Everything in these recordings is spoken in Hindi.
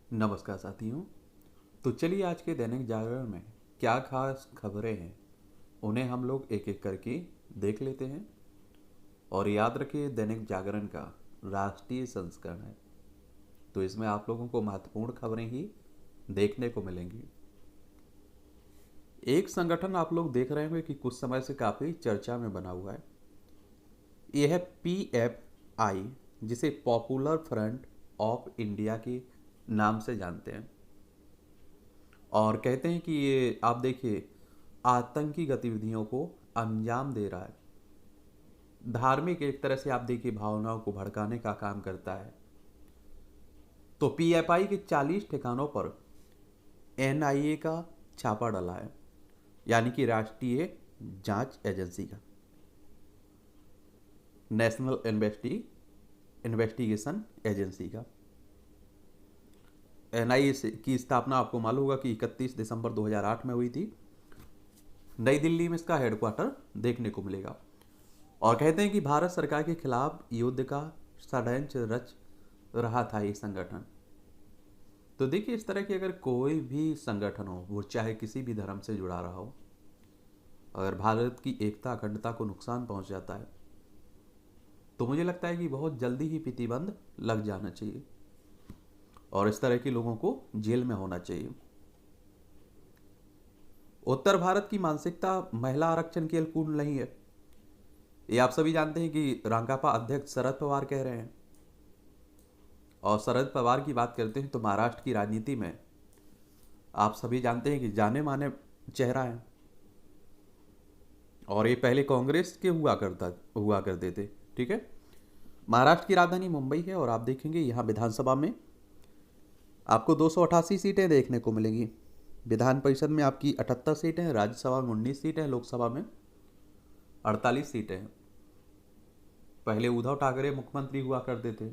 नमस्कार साथियों। तो चलिए आज के दैनिक जागरण में क्या खास खबरें हैं उन्हें हम लोग एक एक करके देख लेते हैं। और याद रखिए दैनिक जागरण का राष्ट्रीय संस्करण है, तो इसमें आप लोगों को महत्वपूर्ण खबरें ही देखने को मिलेंगी। एक संगठन आप लोग देख रहे होंगे कि कुछ समय से काफ़ी चर्चा में बना हुआ है। यह है PFI, जिसे पॉपुलर फ्रंट ऑफ इंडिया के नाम से जानते हैं। और कहते हैं कि ये आप देखिए आतंकी गतिविधियों को अंजाम दे रहा है। धार्मिक एक तरह से आप देखिए भावनाओं को भड़काने का काम करता है। तो PFI के 40 ठिकानों पर NIA का छापा डला है, यानी कि राष्ट्रीय जांच एजेंसी का, नेशनल इन्वेस्टिगेशन एजेंसी का। NIA की स्थापना आपको मालूम होगा कि 31 दिसंबर 2008 में हुई थी। नई दिल्ली में इसका हेडक्वार्टर देखने को मिलेगा। और कहते हैं कि भारत सरकार के खिलाफ युद्ध का षड्यंत्र रच रहा था ये संगठन। तो देखिए इस तरह की अगर कोई भी संगठन हो, वो चाहे किसी भी धर्म से जुड़ा रहा हो, अगर भारत की एकता अखंडता को नुकसान पहुंच जाता है तो मुझे लगता है कि बहुत जल्दी ही प्रतिबंध लग जाना चाहिए और इस तरह के लोगों को जेल में होना चाहिए। उत्तर भारत की मानसिकता महिला आरक्षण के अनुकूल नहीं है, ये आप सभी जानते हैं कि रांकापा अध्यक्ष शरद पवार कह रहे हैं। और शरद पवार की बात करते हैं तो महाराष्ट्र की राजनीति में आप सभी जानते हैं कि जाने माने चेहरा है। और ये पहले कांग्रेस के हुआ करते थे। ठीक है, महाराष्ट्र की राजधानी मुंबई है और आप देखेंगे यहाँ विधानसभा में आपको 288 सीटें देखने को मिलेंगी। विधान परिषद में आपकी 78 सीटें हैं, राज्यसभा में 19 सीटें हैं, लोकसभा में 48 सीटें हैं। पहले उद्धव ठाकरे मुख्यमंत्री हुआ करते थे,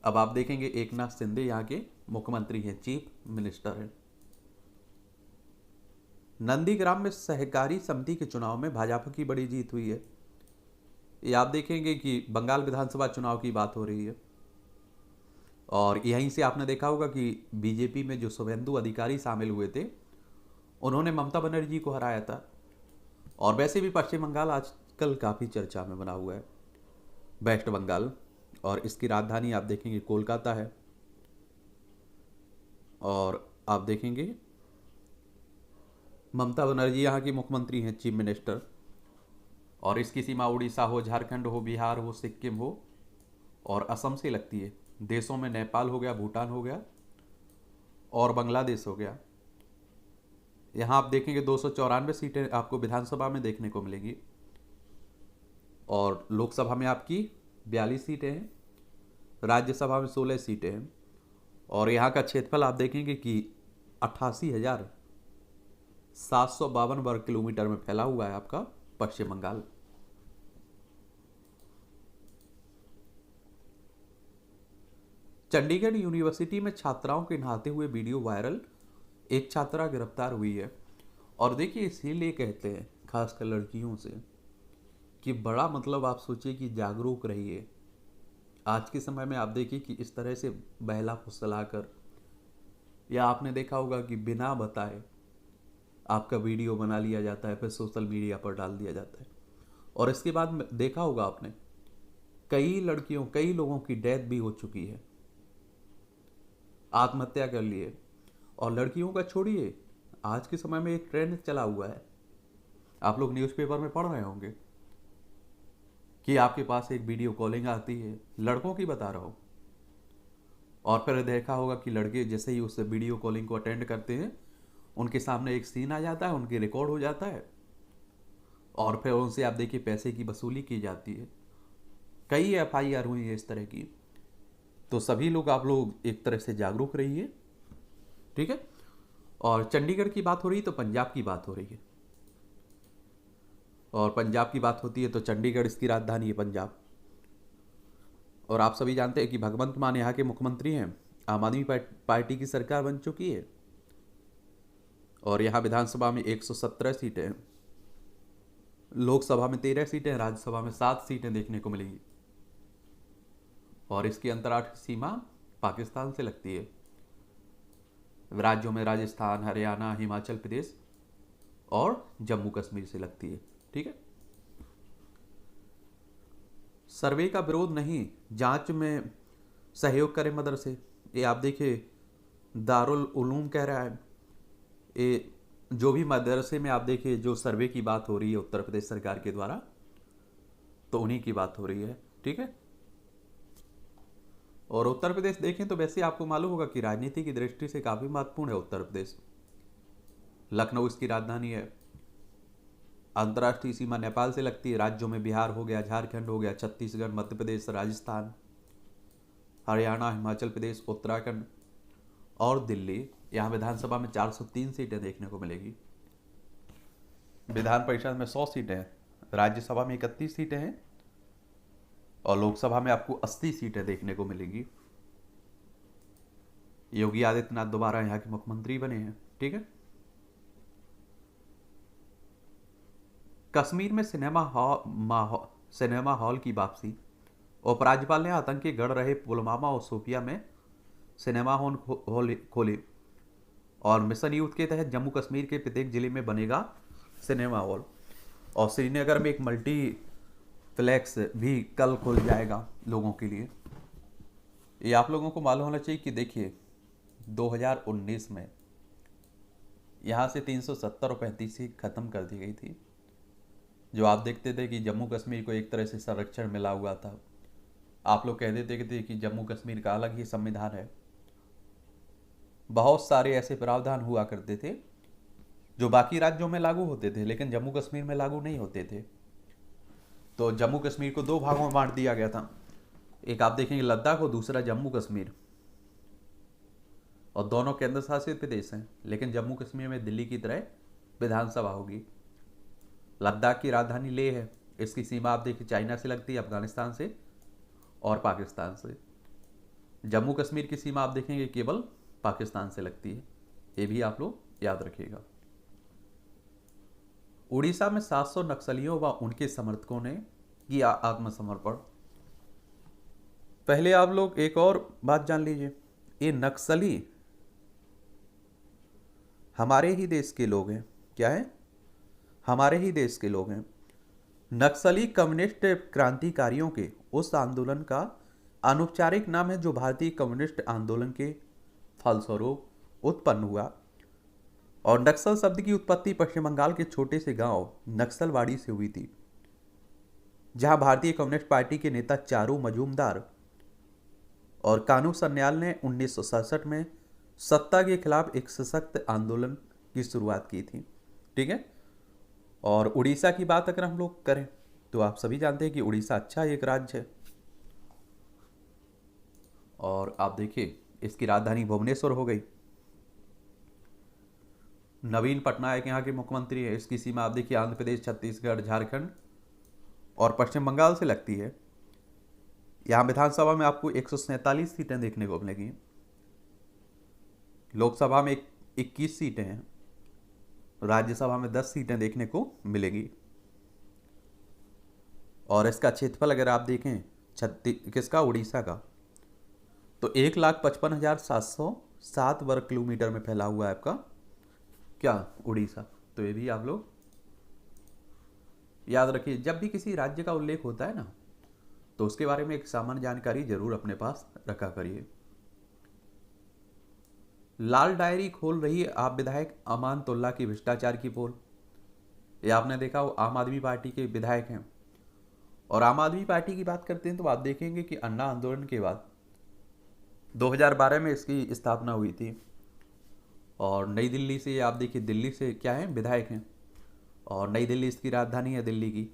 अब आप देखेंगे एकनाथ शिंदे यहाँ के मुख्यमंत्री हैं, चीफ मिनिस्टर हैं। नंदीग्राम में सहकारी समिति के चुनाव में भाजपा की बड़ी जीत हुई है। ये आप देखेंगे कि बंगाल विधानसभा चुनाव की बात हो रही है। और यहीं से आपने देखा होगा कि बीजेपी में जो शुभेंदु अधिकारी शामिल हुए थे, उन्होंने ममता बनर्जी को हराया था। और वैसे भी पश्चिम बंगाल आजकल काफ़ी चर्चा में बना हुआ है, वेस्ट बंगाल। और इसकी राजधानी आप देखेंगे कोलकाता है। और आप देखेंगे ममता बनर्जी यहाँ की मुख्यमंत्री हैं, चीफ मिनिस्टर। और इसकी सीमा उड़ीसा हो, झारखंड हो, बिहार हो, सिक्किम हो और असम से लगती है। देशों में नेपाल हो गया, भूटान हो गया और बांग्लादेश हो गया। यहाँ आप देखेंगे 294 सीटें आपको विधानसभा में देखने को मिलेगी और लोकसभा में आपकी 42 सीटें हैं, राज्यसभा में 16 सीटें हैं। और यहाँ का क्षेत्रफल आप देखेंगे कि 88,752 वर्ग किलोमीटर में फैला हुआ है आपका पश्चिम बंगाल। चंडीगढ़ यूनिवर्सिटी में छात्राओं के नहाते हुए वीडियो वायरल, एक छात्रा गिरफ्तार हुई है। और देखिए इसीलिए कहते हैं खासकर लड़कियों से कि बड़ा मतलब आप सोचिए कि जागरूक रहिए। आज के समय में आप देखिए कि इस तरह से बहला फुसला कर, या आपने देखा होगा कि बिना बताए आपका वीडियो बना लिया जाता है, फिर सोशल मीडिया पर डाल दिया जाता है। और इसके बाद देखा होगा आपने कई लोगों की डेथ भी हो चुकी है, आत्महत्या कर लिए। और लड़कियों का छोड़िए, आज के समय में एक ट्रेंड चला हुआ है, आप लोग न्यूज़पेपर में पढ़ रहे होंगे कि आपके पास एक वीडियो कॉलिंग आती है, लड़कों की बता रहा हूँ। और फिर देखा होगा कि लड़के जैसे ही उस वीडियो कॉलिंग को अटेंड करते हैं, उनके सामने एक सीन आ जाता है, उनकी रिकॉर्ड हो जाता है और फिर उनसे आप देखिए पैसे की वसूली की जाती है। कई FIR हुई है इस तरह की। तो सभी लोग आप लोग एक तरह से जागरूक रहिए। ठीक है, और चंडीगढ़ की बात हो रही है तो पंजाब की बात हो रही है। और पंजाब की बात होती है तो चंडीगढ़ इसकी राजधानी है पंजाब। और आप सभी जानते हैं कि भगवंत मान यहाँ के मुख्यमंत्री हैं, आम आदमी पार्टी की सरकार बन चुकी है। और यहाँ विधानसभा में 117 सीटें हैं, लोकसभा में 13 सीटें, राज्यसभा में 7 सीटें देखने को मिलेंगी। और इसकी अंतर्राष्ट्रीय सीमा पाकिस्तान से लगती है। राज्यों में राजस्थान, हरियाणा, हिमाचल प्रदेश और जम्मू कश्मीर से लगती है। ठीक है। सर्वे का विरोध नहीं, जांच में सहयोग करें मदरसे। ये आप देखिए दारुल उलूम कह रहा है, ये जो भी मदरसे में आप देखिए जो सर्वे की बात हो रही है उत्तर प्रदेश सरकार के द्वारा, तो उन्हीं की बात हो रही है। ठीक है। और उत्तर प्रदेश देखें तो वैसे आपको मालूम होगा कि राजनीति की दृष्टि से काफ़ी महत्वपूर्ण है उत्तर प्रदेश। लखनऊ इसकी राजधानी है। अंतर्राष्ट्रीय सीमा नेपाल से लगती है। राज्यों में बिहार हो गया, झारखंड हो गया, छत्तीसगढ़, मध्य प्रदेश, राजस्थान, हरियाणा, हिमाचल प्रदेश, उत्तराखंड और दिल्ली। यहाँ विधानसभा में 403 सीटें देखने को मिलेगी। विधान परिषद में 100 सीटें हैं, राज्यसभा में 31 सीटें हैं और लोकसभा में आपको 80 सीटें देखने को मिलेंगी। योगी आदित्यनाथ दोबारा यहाँ के मुख्यमंत्री बने हैं। ठीक है। कश्मीर में सिनेमा हॉल की वापसी। उपराज्यपाल ने आतंकी गढ़ रहे पुलवामा और शोपिया में सिनेमा हॉल खोले और मिशन यूथ के तहत जम्मू कश्मीर के प्रत्येक जिले में बनेगा सिनेमा हॉल। और श्रीनगर में एक मल्टीप्लेक्स भी कल खुल जाएगा लोगों के लिए। ये आप लोगों को मालूम होना चाहिए कि देखिए 2019 में यहाँ से 370 और 35 सीट खत्म कर दी गई थी। जो आप देखते थे कि जम्मू कश्मीर को एक तरह से संरक्षण मिला हुआ था। आप लोग कह देते थे कि जम्मू कश्मीर का अलग ही संविधान है। बहुत सारे ऐसे प्रावधान हुआ करते थे जो बाकी राज्यों में लागू होते थे लेकिन जम्मू कश्मीर में लागू नहीं होते थे। तो जम्मू कश्मीर को दो भागों में बांट दिया गया था। एक आप देखेंगे लद्दाख और दूसरा जम्मू कश्मीर, और दोनों केंद्र शासित प्रदेश हैं। लेकिन जम्मू कश्मीर में दिल्ली की तरह विधानसभा होगी। लद्दाख की राजधानी लेह है। इसकी सीमा आप देखिए चाइना से लगती है, अफगानिस्तान से और पाकिस्तान से। जम्मू कश्मीर की सीमा आप देखेंगे केवल पाकिस्तान से लगती है। ये भी आप लोग याद रखिएगा। उड़ीसा में 700 नक्सलियों व उनके समर्थकों ने किया आत्मसमर्पण। पहले आप लोग एक और बात जान लीजिए, ये नक्सली हमारे ही देश के लोग हैं। क्या है? हमारे ही देश के लोग हैं। नक्सली कम्युनिस्ट क्रांतिकारियों के उस आंदोलन का अनौपचारिक नाम है जो भारतीय कम्युनिस्ट आंदोलन के फलस्वरूप उत्पन्न हुआ। और नक्सल शब्द की उत्पत्ति पश्चिम बंगाल के छोटे से गांव नक्सलवाड़ी से हुई थी, जहां भारतीय कम्युनिस्ट पार्टी के नेता चारू मजूमदार और कानू सन्याल ने 1967 में सत्ता के खिलाफ एक सशक्त आंदोलन की शुरुआत की थी। ठीक है। और उड़ीसा की बात अगर हम लोग करें तो आप सभी जानते हैं कि उड़ीसा अच्छा एक राज्य है। और आप देखिए इसकी राजधानी भुवनेश्वर हो गई। नवीन पटनायक यहाँ के मुख्यमंत्री है। इसकी सीमा आप देखिए आंध्र प्रदेश, छत्तीसगढ़, झारखंड और पश्चिम बंगाल से लगती है। यहाँ विधानसभा में आपको 147 सीटें देखने को मिलेगी। लोकसभा में 21 सीटें हैं, राज्यसभा में 10 सीटें देखने को मिलेगी। और इसका क्षेत्रफल अगर आप देखें किसका, उड़ीसा का, तो 1,55,707 वर्ग किलोमीटर में फैला हुआ है आपका क्या, उड़ीसा। तो ये भी आप लोग याद रखिए। जब भी किसी राज्य का उल्लेख होता है ना, तो उसके बारे में एक सामान्य जानकारी जरूर अपने पास रखा करिए। लाल डायरी खोल रही है आप विधायक अमानतुल्लाह की भ्रष्टाचार की पोल। ये आपने देखा वो आम आदमी पार्टी के विधायक हैं। और आम आदमी पार्टी की बात करते हैं तो आप देखेंगे कि अन्ना आंदोलन के बाद 2012 में इसकी स्थापना हुई थी। और नई दिल्ली से आप देखिए, दिल्ली से क्या है, विधायक हैं। और नई दिल्ली इसकी राजधानी है दिल्ली की।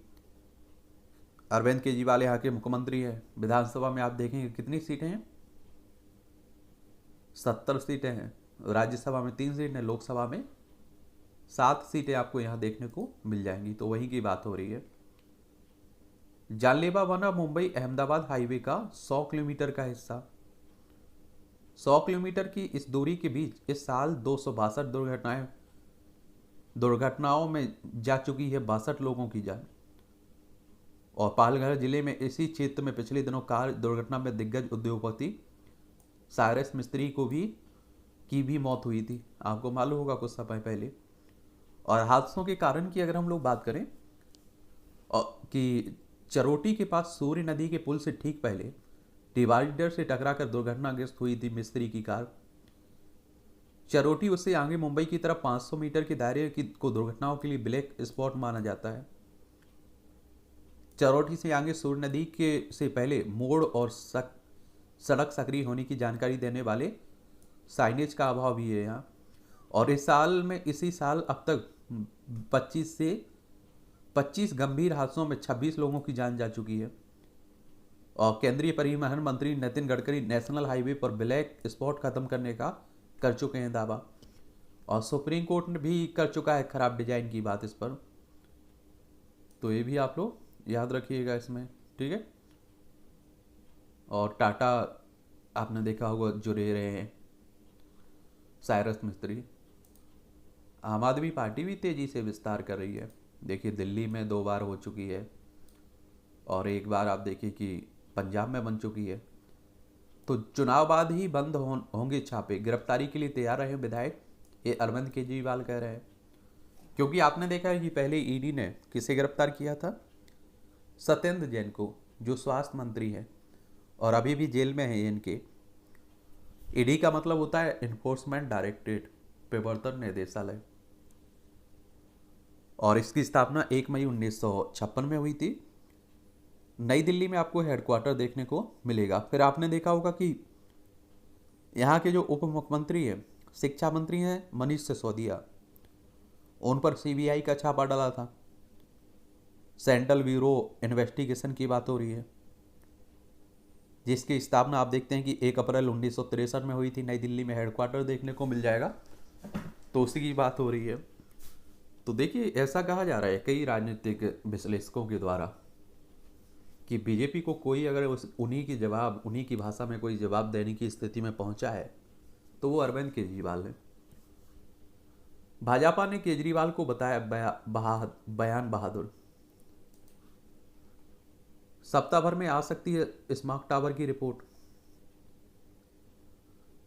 अरविंद केजरीवाल यहाँ के मुख्यमंत्री है। विधानसभा में आप देखेंगे कितनी सीटें हैं, 70 सीटें हैं। राज्यसभा में 3 सीटें, लोकसभा में 7 सीटें आपको यहाँ देखने को मिल जाएंगी। तो वही की बात हो रही है। जानलेवा बना मुंबई अहमदाबाद हाईवे का 100 किलोमीटर का हिस्सा। 100 किलोमीटर की इस दूरी के बीच इस साल 262 दुर्घटनाओं में जा चुकी है 62 लोगों की जान। और पालघर जिले में इसी क्षेत्र में पिछले दिनों कार दुर्घटना में दिग्गज उद्योगपति साइरस मिस्त्री को भी की भी मौत हुई थी, आपको मालूम होगा कुछ समय पहले। और हादसों के कारण की अगर हम लोग बात करें, और कि चरोटी के पास सूर्य नदी के पुल से ठीक पहले डिवाइडर से टकराकर दुर्घटनाग्रस्त हुई थी मिस्त्री की कार। चरोटी उससे आगे मुंबई की तरफ 500 मीटर के दायरे की को दुर्घटनाओं के लिए ब्लैक स्पॉट माना जाता है। चरोटी से आगे सूर्य नदी के से पहले मोड़ और सड़क सक्रिय होने की जानकारी देने वाले साइनेज का अभाव भी है यहाँ। और इसी साल अब तक 25 गंभीर हादसों में 26 लोगों की जान जा चुकी है। और केंद्रीय परिवहन मंत्री नितिन गडकरी नेशनल हाईवे पर ब्लैक स्पॉट खत्म करने का कर चुके हैं दावा। और सुप्रीम कोर्ट ने भी कर चुका है खराब डिजाइन की बात इस पर। तो ये भी आप लोग याद रखिएगा इसमें, ठीक है। और टाटा आपने देखा होगा जुड़े रहे हैं साइरस मिस्त्री। आम आदमी पार्टी भी तेजी से विस्तार कर रही है। देखिए दिल्ली में 2 बार हो चुकी है, और एक बार आप देखिए कि पंजाब में बन चुकी है। तो चुनाव बाद ही बंद होंगे छापे, गिरफ्तारी के लिए तैयार रहे विधायक, ये अरविंद केजरीवाल कह रहे हैं। क्योंकि आपने देखा है कि पहले ईडी ने किसे गिरफ्तार किया था, सत्येंद्र जैन को, जो स्वास्थ्य मंत्री हैं और अभी भी जेल में है इनके। ईडी का मतलब होता है इन्फोर्समेंट डायरेक्टरेट, प्रवर्तन निदेशालय। और इसकी स्थापना 1 मई 1956 में हुई थी। नई दिल्ली में आपको हेडक्वार्टर देखने को मिलेगा। फिर आपने देखा होगा कि यहाँ के जो उप मुख्यमंत्री हैं, शिक्षा मंत्री हैं मनीष सिसोदिया, उन पर सीबीआई का छापा डाला था। सेंट्रल ब्यूरो इन्वेस्टिगेशन की बात हो रही है, जिसकी स्थापना आप देखते हैं कि 1 अप्रैल 1963 में हुई थी। नई दिल्ली में हेडक्वार्टर देखने को मिल जाएगा, तो उसी की बात हो रही है। तो देखिए ऐसा कहा जा रहा है कई राजनीतिक विश्लेषकों के द्वारा कि बीजेपी को कोई अगर उन्हीं की भाषा में कोई जवाब देने की स्थिति में पहुंचा है तो वो अरविंद केजरीवाल है। भाजपा ने केजरीवाल को बताया बयान बहादुर। सप्ताह भर में आ सकती है स्मार्ट टावर की रिपोर्ट।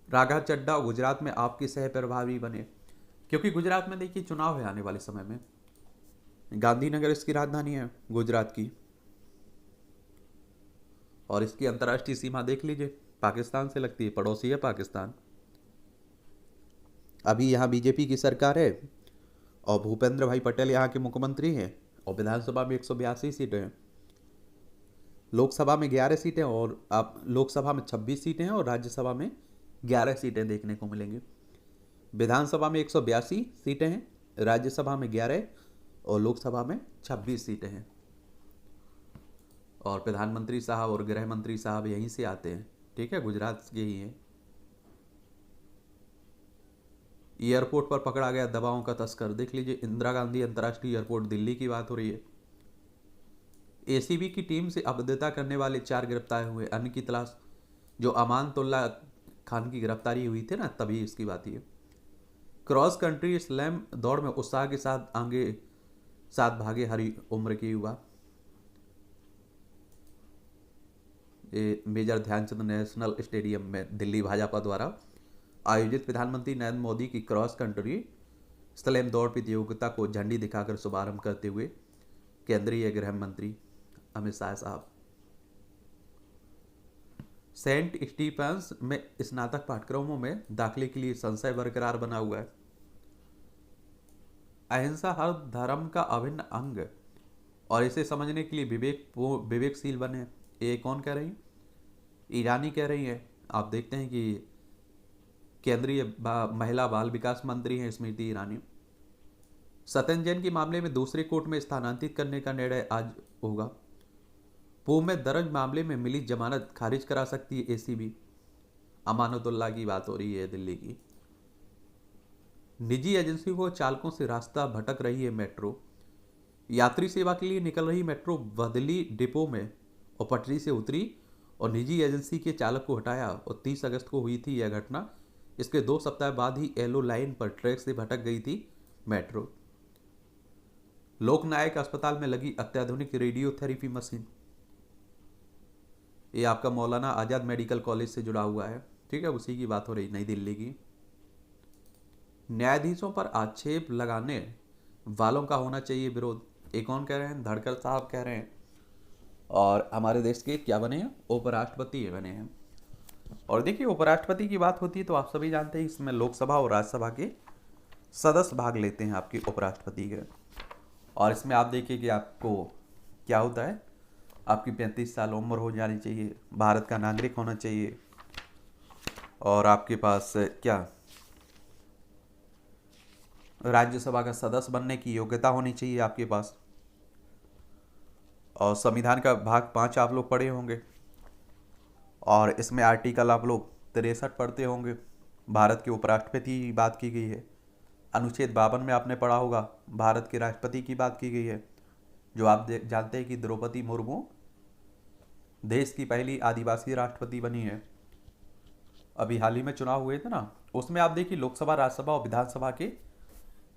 राघव चड्ढा गुजरात में आपके सह प्रभारी बने, क्योंकि गुजरात में देखिए चुनाव है आने वाले समय में। गांधीनगर इसकी राजधानी है गुजरात की, और इसकी अंतर्राष्ट्रीय सीमा देख लीजिए, पाकिस्तान से लगती है, पड़ोसी है पाकिस्तान। अभी यहाँ बीजेपी की सरकार है और भूपेंद्र भाई पटेल यहाँ के मुख्यमंत्री हैं, और विधानसभा में 182 सीटें हैं, लोकसभा में 11 सीटें, और आप लोकसभा में 26 सीटें हैं और राज्यसभा में 11 सीटें देखने को मिलेंगी। विधानसभा में 182 सीटें हैं, राज्यसभा में 11 और लोकसभा में 26 सीटें हैं। और प्रधानमंत्री साहब और गृह मंत्री साहब यहीं से आते हैं, ठीक है, गुजरात के ही हैं। एयरपोर्ट पर पकड़ा गया दवाओं का तस्कर, देख लीजिए, इंदिरा गांधी अंतर्राष्ट्रीय एयरपोर्ट दिल्ली की बात हो रही है। एसीबी की टीम से अवैधता करने वाले 4 गिरफ्तार हुए, अन्य की तलाश। जो अमानतुल्लाह खान की गिरफ्तारी हुई थी ना, तभी इसकी बात है। क्रॉस कंट्री स्लैम दौड़ में उत्साह के साथ भागे हरी उम्र के युवा। ये मेजर ध्यानचंद नेशनल स्टेडियम में दिल्ली भाजपा द्वारा आयोजित प्रधानमंत्री नरेंद्र मोदी की क्रॉस कंट्री स्लैम दौड़ प्रतियोगिता को झंडी दिखाकर शुभारंभ करते हुए केंद्रीय गृह मंत्री अमित शाह साहब। सेंट स्टीफेंस में स्नातक पाठ्यक्रमों में दाखिले के लिए संशय बरकरार बना हुआ है। अहिंसा हर धर्म का अभिन्न अंग, और इसे समझने के लिए विवेकशील बने। ये कौन कह रही है? ईरानी कह रही है। आप देखते हैं कि केंद्रीय महिला बाल विकास मंत्री हैं स्मृति ईरानी। सत्येंद्र जैन के मामले में दूसरे कोर्ट में स्थानांतरित करने का निर्णय आज होगा। पूर्व में दर्ज मामले में मिली जमानत खारिज करा सकती है एसीबी। अमानतुल्लाह की बात हो रही है दिल्ली की। निजी एजेंसी को चालकों से रास्ता भटक रही है मेट्रो। यात्री सेवा के लिए निकल रही मेट्रो बदली डिपो में और पटरी से उतरी और निजी एजेंसी के चालक को हटाया, और 30 अगस्त को हुई थी यह घटना। इसके 2 सप्ताह बाद ही येलो लाइन पर ट्रैक से भटक गई थी मेट्रो। लोकनायक अस्पताल में लगी अत्याधुनिक रेडियोथेरेपी मशीन। ये आपका मौलाना आज़ाद मेडिकल कॉलेज से जुड़ा हुआ है, ठीक है, उसी की बात हो रही, नई दिल्ली की। न्यायाधीशों पर आक्षेप लगाने वालों का होना चाहिए विरोध। ये कौन कह रहे हैं? धड़कर साहब कह रहे हैं। और हमारे देश के क्या बने हैं? उपराष्ट्रपति बने हैं। और देखिए, उपराष्ट्रपति की बात होती है तो आप सभी जानते हैं इसमें लोकसभा और राज्यसभा के सदस्य भाग लेते हैं आपके उपराष्ट्रपति के। और इसमें आप देखिए कि आपको क्या होता है, आपकी 35 साल उम्र हो जानी चाहिए, भारत का नागरिक होना चाहिए, और आपके पास क्या राज्यसभा का सदस्य बनने की योग्यता होनी चाहिए आपके पास। और संविधान का भाग 5 आप लोग पढ़े होंगे, और इसमें आर्टिकल आप लोग 63 पढ़ते होंगे। भारत के उपराष्ट्रपति की बात की गई है। अनुच्छेद 52 में आपने पढ़ा होगा, भारत के राष्ट्रपति की बात की गई है, जो आप जानते हैं कि द्रौपदी मुर्मू देश की पहली आदिवासी राष्ट्रपति बनी है। अभी हाल ही में चुनाव हुए थे ना, उसमें आप देखिए लोकसभा, राज्यसभा और विधानसभा के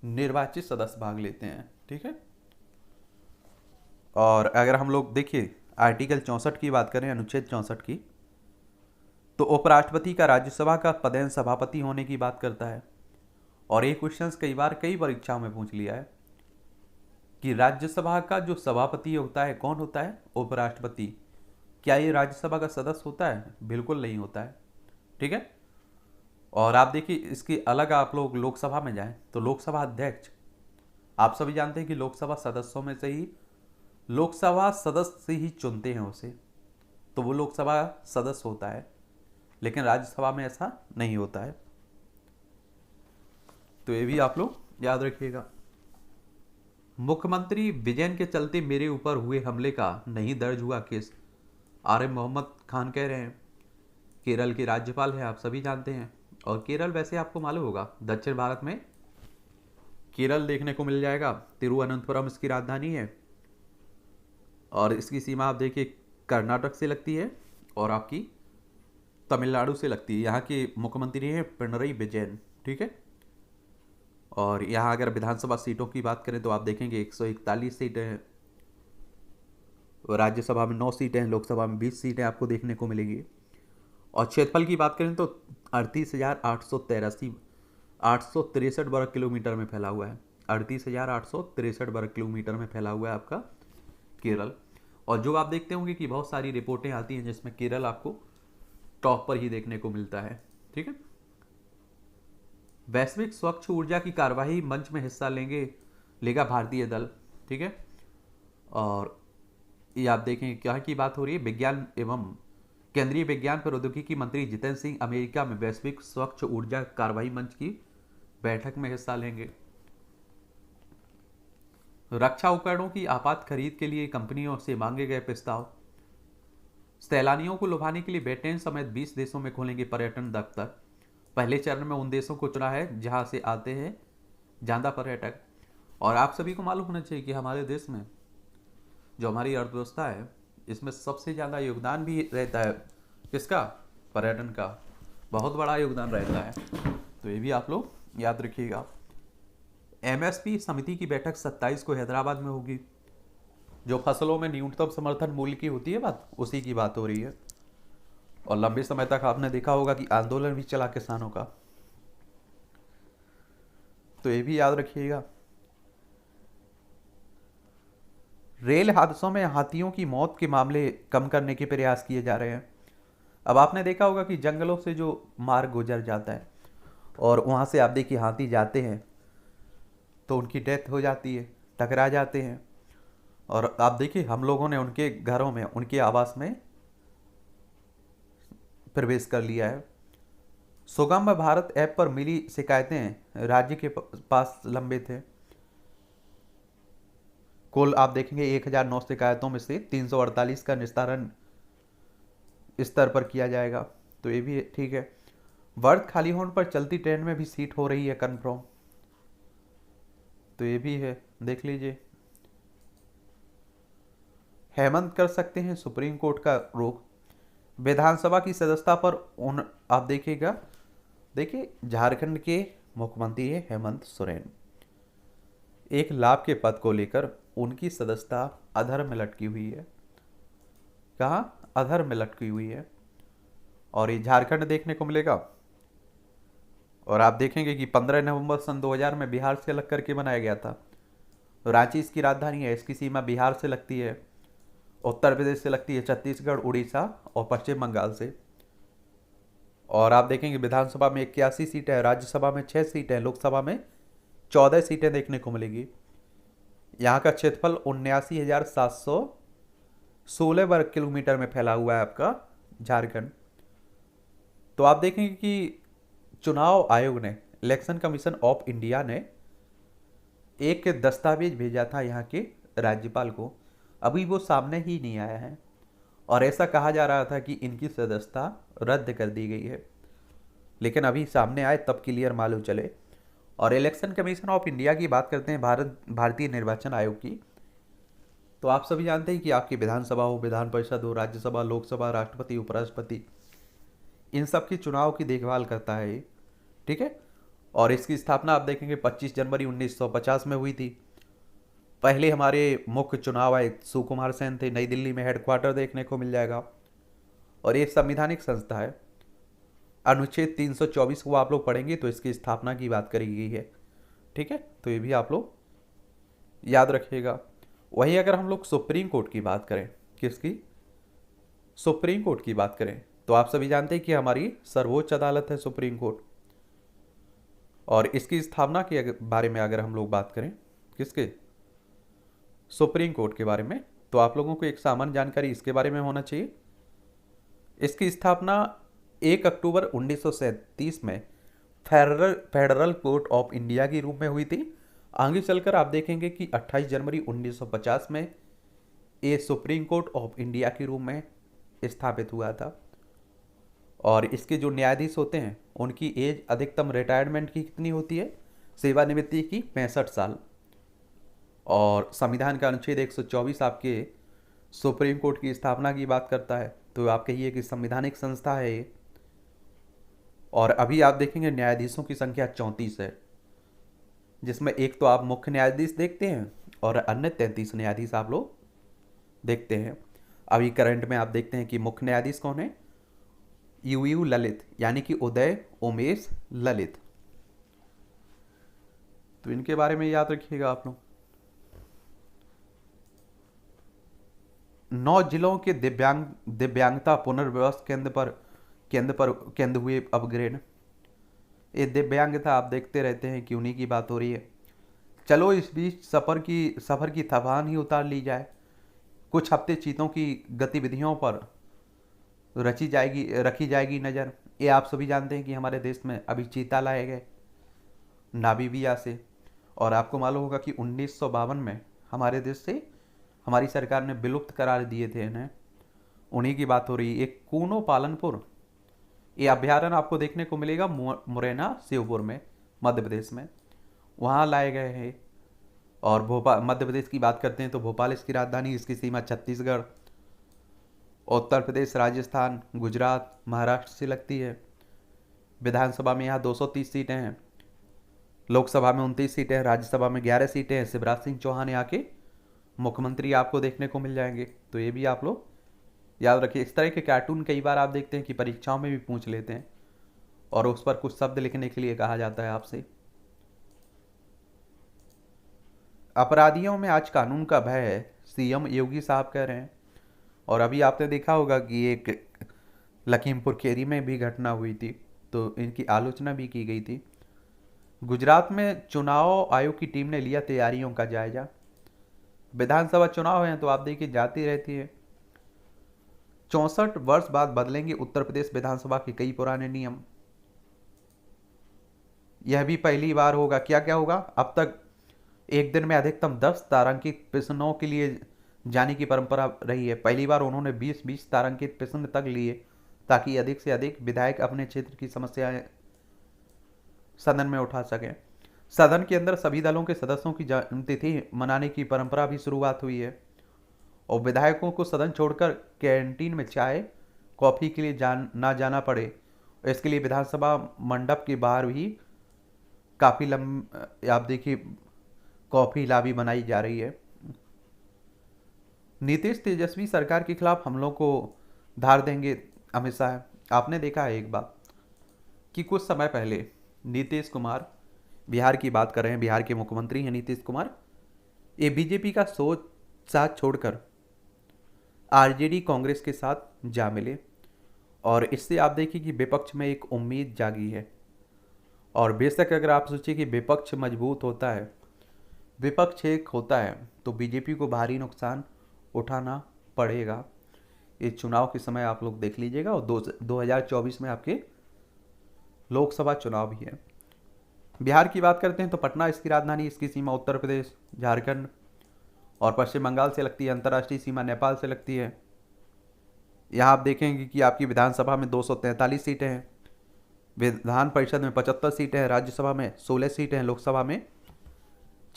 निर्वाचित सदस्य भाग लेते हैं। ठीक है। और अगर हम लोग देखिए आर्टिकल 64 की बात करें, अनुच्छेद 64 की, तो उपराष्ट्रपति का राज्यसभा का पदेन सभापति होने की बात करता है। और ये क्वेश्चंस कई परीक्षाओं में पूछ लिया है कि राज्यसभा का जो सभापति होता है कौन होता है? उपराष्ट्रपति। क्या ये राज्यसभा का सदस्य होता है? बिल्कुल नहीं होता है। ठीक है। और आप देखिए इसके अलग आप लोग लोकसभा में जाएं तो लोकसभा अध्यक्ष, आप सभी जानते हैं कि लोकसभा सदस्यों में से ही लोकसभा सदस्य ही चुनते हैं उसे, तो वो लोकसभा सदस्य होता है। लेकिन राज्यसभा में ऐसा नहीं होता है, तो ये भी आप लोग याद रखिएगा। मुख्यमंत्री विजयन के चलते मेरे ऊपर हुए हमले का नहीं दर्ज हुआ केस, आरिफ मोहम्मद खान कह रहे हैं। केरल के राज्यपाल हैं, आप सभी जानते हैं। और केरल वैसे आपको मालूम होगा दक्षिण भारत में केरल देखने को मिल जाएगा। तिरुवनंतपुरम इसकी राजधानी है, और इसकी सीमा आप देखिए कर्नाटक से लगती है और आपकी तमिलनाडु से लगती है। यहाँ के मुख्यमंत्री हैं पिनरई विजयन। ठीक है। और यहाँ अगर विधानसभा सीटों की बात करें तो आप देखेंगे 141 सीटें हैं, राज्यसभा में 9 सीटें हैं, लोकसभा में 20 सीटें आपको देखने को मिलेंगी। और क्षेत्रफल की बात करें तो 38,863 वर्ग किलोमीटर में फैला हुआ है। 38,863 वर्ग किलोमीटर में फैला हुआ है आपका केरल। और जो आप देखते होंगे कि बहुत सारी रिपोर्टें आती हैं जिसमें केरल आपको टॉप पर ही देखने को मिलता है। ठीक है। वैश्विक स्वच्छ ऊर्जा की कार्यवाही मंच में हिस्सा लेगा भारतीय दल। ठीक है। और ये आप देखें क्या की बात हो रही है, विज्ञान एवं केंद्रीय विज्ञान प्रौद्योगिकी मंत्री जितेंद्र सिंह अमेरिका में वैश्विक स्वच्छ ऊर्जा कार्यवाही मंच की बैठक में हिस्सा लेंगे। रक्षा उपकरणों की आपात खरीद के लिए कंपनियों से मांगे गए प्रस्ताव। सैलानियों को लुभाने के लिए ब्रिटेन समेत 20 देशों में खोलेंगे पर्यटन दफ्तर। पहले चरण में उन देशों को चुना है जहां से आते हैं ज्यादा पर्यटक। और आप सभी को मालूम होना चाहिए कि हमारे देश में जो हमारी अर्थव्यवस्था है इसमें सबसे ज़्यादा योगदान भी रहता है किसका? पर्यटन का बहुत बड़ा योगदान रहता है। तो ये भी आप लोग याद रखिएगा। एमएसपी समिति की बैठक 27 को हैदराबाद में होगी। जो फसलों में न्यूनतम समर्थन मूल्य की होती है बात, उसी की बात हो रही है। और लंबे समय तक आपने देखा होगा कि आंदोलन भी चला किसानों का, तो ये भी याद रखिएगा। रेल हादसों में हाथियों की मौत के मामले कम करने के प्रयास किए जा रहे हैं। अब आपने देखा होगा कि जंगलों से जो मार्ग गुजर जाता है और वहाँ से आप देखिए हाथी जाते हैं तो उनकी डेथ हो जाती है, टकरा जाते हैं। और आप देखिए हम लोगों ने उनके घरों में, उनके आवास में प्रवेश कर लिया है। सुगम भारत ऐप पर मिली शिकायतें राज्य के पास लंबित है। कुल आप देखेंगे 1009 शिकायतों में से 348 का निस्तारण स्तर पर किया जाएगा, तो ये भी ठीक है। वर्ग खाली होने पर चलती ट्रेन में भी सीट हो रही है कन्फर्म, तो ये भी है, देख लीजिए। हेमंत कर सकते हैं सुप्रीम कोर्ट का रुख। विधानसभा की सदस्यता पर उन आप देखिएगा, देखिए झारखंड के मुख्यमंत्री है हेमंत सोरेन। एक लाभ के पद को लेकर उनकी सदस्यता अधर में लटकी हुई है। कहाँ? अधर में लटकी हुई है। और ये झारखंड देखने को मिलेगा। और आप देखेंगे कि 15 नवंबर सन 2000 में बिहार से अलग करके बनाया गया था। रांची इसकी राजधानी है, इसकी सीमा बिहार से लगती है, उत्तर प्रदेश से लगती है, छत्तीसगढ़, उड़ीसा और पश्चिम बंगाल से। और आप देखेंगे विधानसभा में 81 सीटें हैं, राज्यसभा में 6 सीटें हैं, लोकसभा में 14 सीटें देखने को मिलेगी। यहाँ का क्षेत्रफल 79,716 वर्ग किलोमीटर में फैला हुआ है आपका झारखंड। तो आप देखेंगे कि चुनाव आयोग ने, इलेक्शन कमीशन ऑफ इंडिया ने एक दस्तावेज भेजा था यहाँ के राज्यपाल को, अभी वो सामने ही नहीं आया है और ऐसा कहा जा रहा था कि इनकी सदस्यता रद्द कर दी गई है, लेकिन अभी सामने आए तब क्लियर मालूम चले। और इलेक्शन कमीशन ऑफ इंडिया की बात करते हैं, भारतीय निर्वाचन आयोग की, तो आप सभी जानते हैं कि आपकी विधानसभा हो, विधान परिषद हो, राज्यसभा, लोकसभा, राष्ट्रपति, उपराष्ट्रपति, इन सब की चुनाव की देखभाल करता है ये, ठीक है। और इसकी स्थापना आप देखेंगे 25 जनवरी 1950 में हुई थी। पहले हमारे मुख्य चुनाव आयुक्त सुकुमार सेन थे, नई दिल्ली में हेडक्वार्टर देखने को मिल जाएगा। और ये संवैधानिक संस्था है, अनुच्छेद 324 को आप लोग पढ़ेंगे तो इसकी स्थापना की बात करी गई है, ठीक है। तो ये भी आप लोग याद रखिएगा। वहीं अगर हम लोग सुप्रीम कोर्ट की बात करें, किसकी, सुप्रीम कोर्ट की बात करें, तो आप सभी जानते हैं कि हमारी सर्वोच्च अदालत है सुप्रीम कोर्ट। और इसकी स्थापना के बारे में अगर हम लोग बात करें, किसके, सुप्रीम कोर्ट के बारे में, तो आप लोगों को एक सामान्य जानकारी इसके बारे में होना चाहिए। इसकी स्थापना 1 अक्टूबर 1937 में फेडरल कोर्ट ऑफ इंडिया के रूप में हुई थी। आगे चलकर आप देखेंगे कि 28 जनवरी 1950 में ये सुप्रीम कोर्ट ऑफ इंडिया के रूप में स्थापित हुआ था। और इसके जो न्यायाधीश होते हैं उनकी एज अधिकतम रिटायरमेंट की कितनी होती है, सेवानिवृत्ति की 65 साल। और संविधान का अनुच्छेद 124 आपके सुप्रीम कोर्ट की स्थापना की बात करता है, तो आप कहिए कि संवैधानिक संस्था है ये। और अभी आप देखेंगे न्यायाधीशों की संख्या 34 है, जिसमें एक तो आप मुख्य न्यायाधीश देखते हैं और अन्य 33 न्यायाधीश आप लोग देखते हैं। अभी करंट में आप देखते हैं कि मुख्य न्यायाधीश कौन है, यूयू ललित, यानी कि उदय उमेश ललित। तो इनके बारे में याद रखिएगा आप लोग। 9 जिलों के दिव्यांगता पुनर्वास केंद्र हुए अपग्रेड। ये दिव्यांगता आप देखते रहते हैं कि उन्हीं की बात हो रही है। चलो इस बीच सफर की थकान ही उतार ली जाए। कुछ हफ्ते चीतों की गतिविधियों पर रखी जाएगी नज़र। ये आप सभी जानते हैं कि हमारे देश में अभी चीता लाए गए नामीबिया से, और आपको मालूम होगा कि 1952 में हमारे देश से हमारी सरकार ने विलुप्त करार दिए थे इन्हें, उन्हीं की बात हो रही है। एक कूनो पालनपुर, ये अभ्यारण्य आपको देखने को मिलेगा मुरैना शिवपुर में, मध्य प्रदेश में, वहाँ लाए गए हैं। और भोपाल, मध्य प्रदेश की बात करते हैं तो भोपाल इसकी राजधानी, इसकी सीमा छत्तीसगढ़, उत्तर प्रदेश, राजस्थान, गुजरात, महाराष्ट्र से लगती है। विधानसभा में यहाँ 230 सीटें हैं, लोकसभा में 29 सीटें हैं, राज्यसभा में 11 सीटें हैं। शिवराज सिंह चौहान यहाँ के मुख्यमंत्री आपको देखने को मिल जाएंगे, तो ये भी आप लोग याद रखिए। इस तरह के कार्टून कई बार आप देखते हैं कि परीक्षाओं में भी पूछ लेते हैं और उस पर कुछ शब्द लिखने के लिए कहा जाता है आपसे। अपराधियों में आज कानून का भय है, सीएम योगी साहब कह रहे हैं। और अभी आपने देखा होगा कि एक लखीमपुर खीरी में भी घटना हुई थी, तो इनकी आलोचना भी की गई थी। गुजरात में चुनाव आयोग की टीम ने लिया तैयारियों का जायजा। विधानसभा चुनाव हैं तो आप देखिए जाती रहती है। 64 वर्ष बाद बदलेंगे उत्तर प्रदेश विधानसभा के कई पुराने नियम। यह भी पहली बार होगा। क्या क्या होगा, अब तक एक दिन में अधिकतम 10 तारांकित प्रश्नों के लिए जाने की परंपरा रही है। पहली बार उन्होंने 20-20 तारांकित प्रश्न तक लिए, ताकि अधिक से अधिक विधायक अपने क्षेत्र की समस्याएं सदन में उठा सकें। सदन के अंदर सभी दलों के सदस्यों की तिथि मनाने की परंपरा भी शुरुआत हुई है। और विधायकों को सदन छोड़कर कैंटीन में चाय कॉफ़ी के लिए ना जाना पड़े, इसके लिए विधानसभा मंडप के बाहर भी काफ़ी आप देखिए कॉफ़ी लॉबी बनाई जा रही है। नीतीश तेजस्वी सरकार के खिलाफ हमलों को धार देंगे, अमित शाह। आपने देखा है एक बात कि कुछ समय पहले नीतीश कुमार, बिहार की बात कर रहे हैं, बिहार के मुख्यमंत्री हैं नीतीश कुमार, ये बीजेपी का सोच साथ छोड़कर आरजेडी कांग्रेस के साथ जा मिले। और इससे आप देखिए कि विपक्ष में एक उम्मीद जागी है। और बेशक अगर आप सोचिए कि विपक्ष मजबूत होता है, विपक्ष एक होता है, तो बीजेपी को भारी नुकसान उठाना पड़ेगा। इस चुनाव के समय आप लोग देख लीजिएगा। और 2024 में आपके लोकसभा चुनाव भी है। बिहार की बात करते हैं तो पटना इसकी राजधानी, इसकी सीमा उत्तर प्रदेश, झारखंड और पश्चिम बंगाल से लगती है। अंतर्राष्ट्रीय सीमा नेपाल से लगती है। यहाँ आप देखेंगे कि आपकी विधानसभा में 243 सीटें हैं, विधान परिषद में 75 सीटें हैं, राज्यसभा में 16 सीटें हैं, लोकसभा में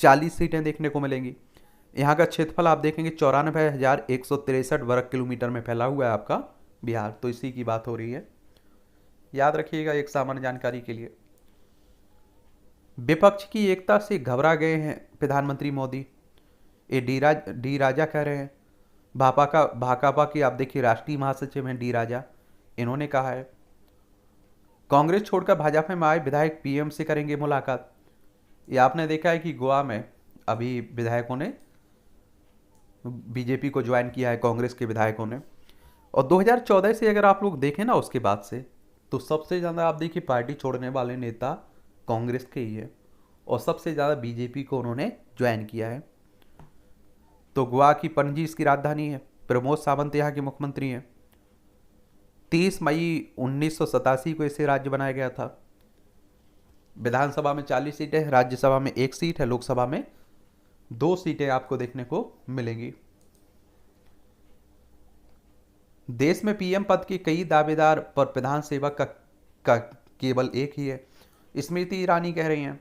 40 सीटें देखने को मिलेंगी। यहाँ का क्षेत्रफल आप देखेंगे 94,163 वर्ग किलोमीटर में फैला हुआ है आपका बिहार। तो इसी की बात हो रही है, याद रखिएगा एक सामान्य जानकारी के लिए। विपक्ष की एकता से घबरा गए हैं प्रधानमंत्री मोदी, ये डी राजा कह रहे हैं। भाकपा की आप देखिए राष्ट्रीय महासचिव हैं डी राजा, इन्होंने कहा है कांग्रेस छोड़कर भाजपा में आए विधायक पीएम से करेंगे मुलाकात। ये आपने देखा है कि गोवा में अभी विधायकों ने बीजेपी को ज्वाइन किया है, कांग्रेस के विधायकों ने। और 2014 से अगर आप लोग देखें ना, उसके बाद से तो सबसे ज़्यादा आप देखिए पार्टी छोड़ने वाले नेता कांग्रेस के ही है, और सबसे ज़्यादा बीजेपी को उन्होंने ज्वाइन किया है। तो गोवा की पणजी इसकी राजधानी है। प्रमोद सावंत यहाँ के मुख्यमंत्री हैं। 30 मई 1987 को इसे राज्य बनाया गया था। विधानसभा में 40 सीटें हैं, राज्यसभा में 1 सीट है, लोकसभा में 2 सीटें आपको देखने को मिलेंगी। देश में पीएम पद के कई दावेदार पर प्रधान सेवक का केवल एक ही है। स्मृति ईरानी कह रही हैं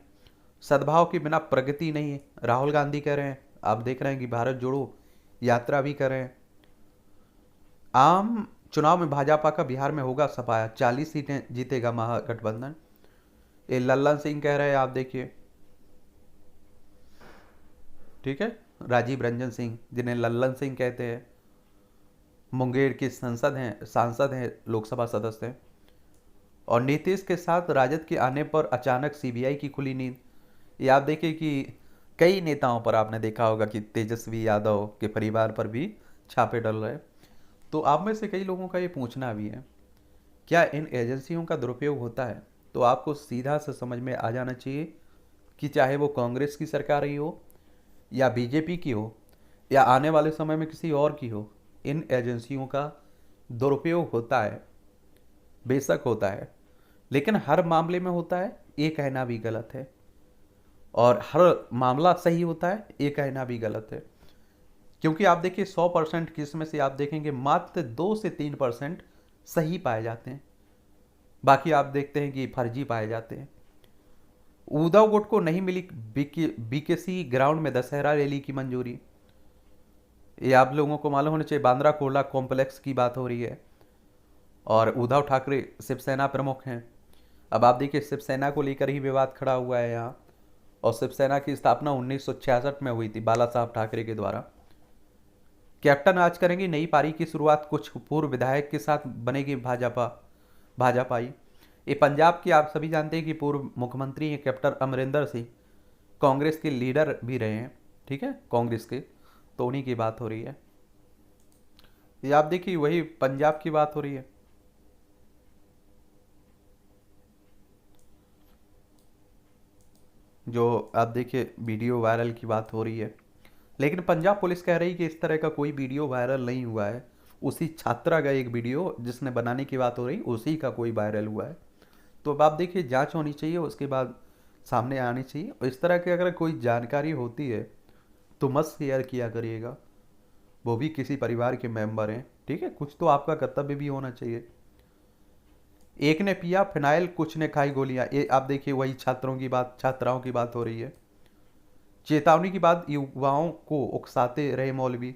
सद्भाव के बिना प्रगति नहीं है। राहुल गांधी कह रहे हैं, आप देख रहे हैं कि भारत जोड़ो यात्रा भी कर रहे हैं। आम चुनाव में भाजपा का बिहार में होगा सफाया, 40 सीटें जीतेगा महागठबंधन, ये लल्लन सिंह कह रहे हैं। आप देखिए, ठीक है, राजीव रंजन सिंह, जिन्हें लल्लन सिंह कहते हैं, मुंगेर के सांसद हैं, लोकसभा सदस्य हैं। और नीतीश के साथ राजद के आने पर अचानक सीबीआई की खुली नींद। ये आप देखिए कि कई नेताओं पर आपने देखा होगा कि तेजस्वी यादव के परिवार पर भी छापे डल रहे। तो आप में से कई लोगों का ये पूछना भी है, क्या इन एजेंसियों का दुरुपयोग होता है? तो आपको सीधा से समझ में आ जाना चाहिए कि चाहे वो कांग्रेस की सरकार रही हो या बीजेपी की हो या आने वाले समय में किसी और की हो, इन एजेंसियों का दुरुपयोग होता है, बेशक होता है, लेकिन हर मामले में होता है ये कहना भी गलत है, और हर मामला सही होता है ये कहना भी गलत है। क्योंकि आप देखिए 100% केस में से आप देखेंगे मात्र 2 से 3% सही पाए जाते हैं, बाकी आप देखते हैं कि फर्जी पाए जाते हैं। उद्धव गुट को नहीं मिली बीकेसी ग्राउंड में दशहरा रैली की मंजूरी, ये आप लोगों को मालूम होना चाहिए। बांद्रा कुर्ला कॉम्प्लेक्स की बात हो रही है, और उद्धव ठाकरे शिवसेना प्रमुख हैं। अब आप देखिए शिवसेना को लेकर ही विवाद खड़ा हुआ है यहाँ, और शिवसेना की स्थापना 1966 में हुई थी बाला साहब ठाकरे के द्वारा। कैप्टन आज करेंगी नई पारी की शुरुआत, कुछ पूर्व विधायक के साथ बनेगी भाजपाई। ये पंजाब की आप सभी जानते हैं कि पूर्व मुख्यमंत्री हैं कैप्टन अमरिंदर सिंह, कांग्रेस के लीडर भी रहे हैं, ठीक है, कांग्रेस के, तो उन्हीं की बात हो रही है। ये आप देखिए वही पंजाब की बात हो रही है। जो आप देखिए वीडियो वायरल की बात हो रही है, लेकिन पंजाब पुलिस कह रही कि इस तरह का कोई वीडियो वायरल नहीं हुआ है। उसी छात्रा का एक वीडियो जिसने बनाने की बात हो रही, उसी का कोई वायरल हुआ है। तो अब आप देखिए जांच होनी चाहिए, उसके बाद सामने आनी चाहिए। और इस तरह की अगर कोई जानकारी होती है तो मत शेयर किया करिएगा, वो भी किसी परिवार के मेंबर हैं, ठीक है, कुछ तो आपका कर्तव्य भी होना चाहिए। एक ने पिया फिनाइल, कुछ ने खाई गोलियां, ये आप देखिए वही छात्राओं की बात हो रही है। चेतावनी के बाद युवाओं को उकसाते रहे मौलवी।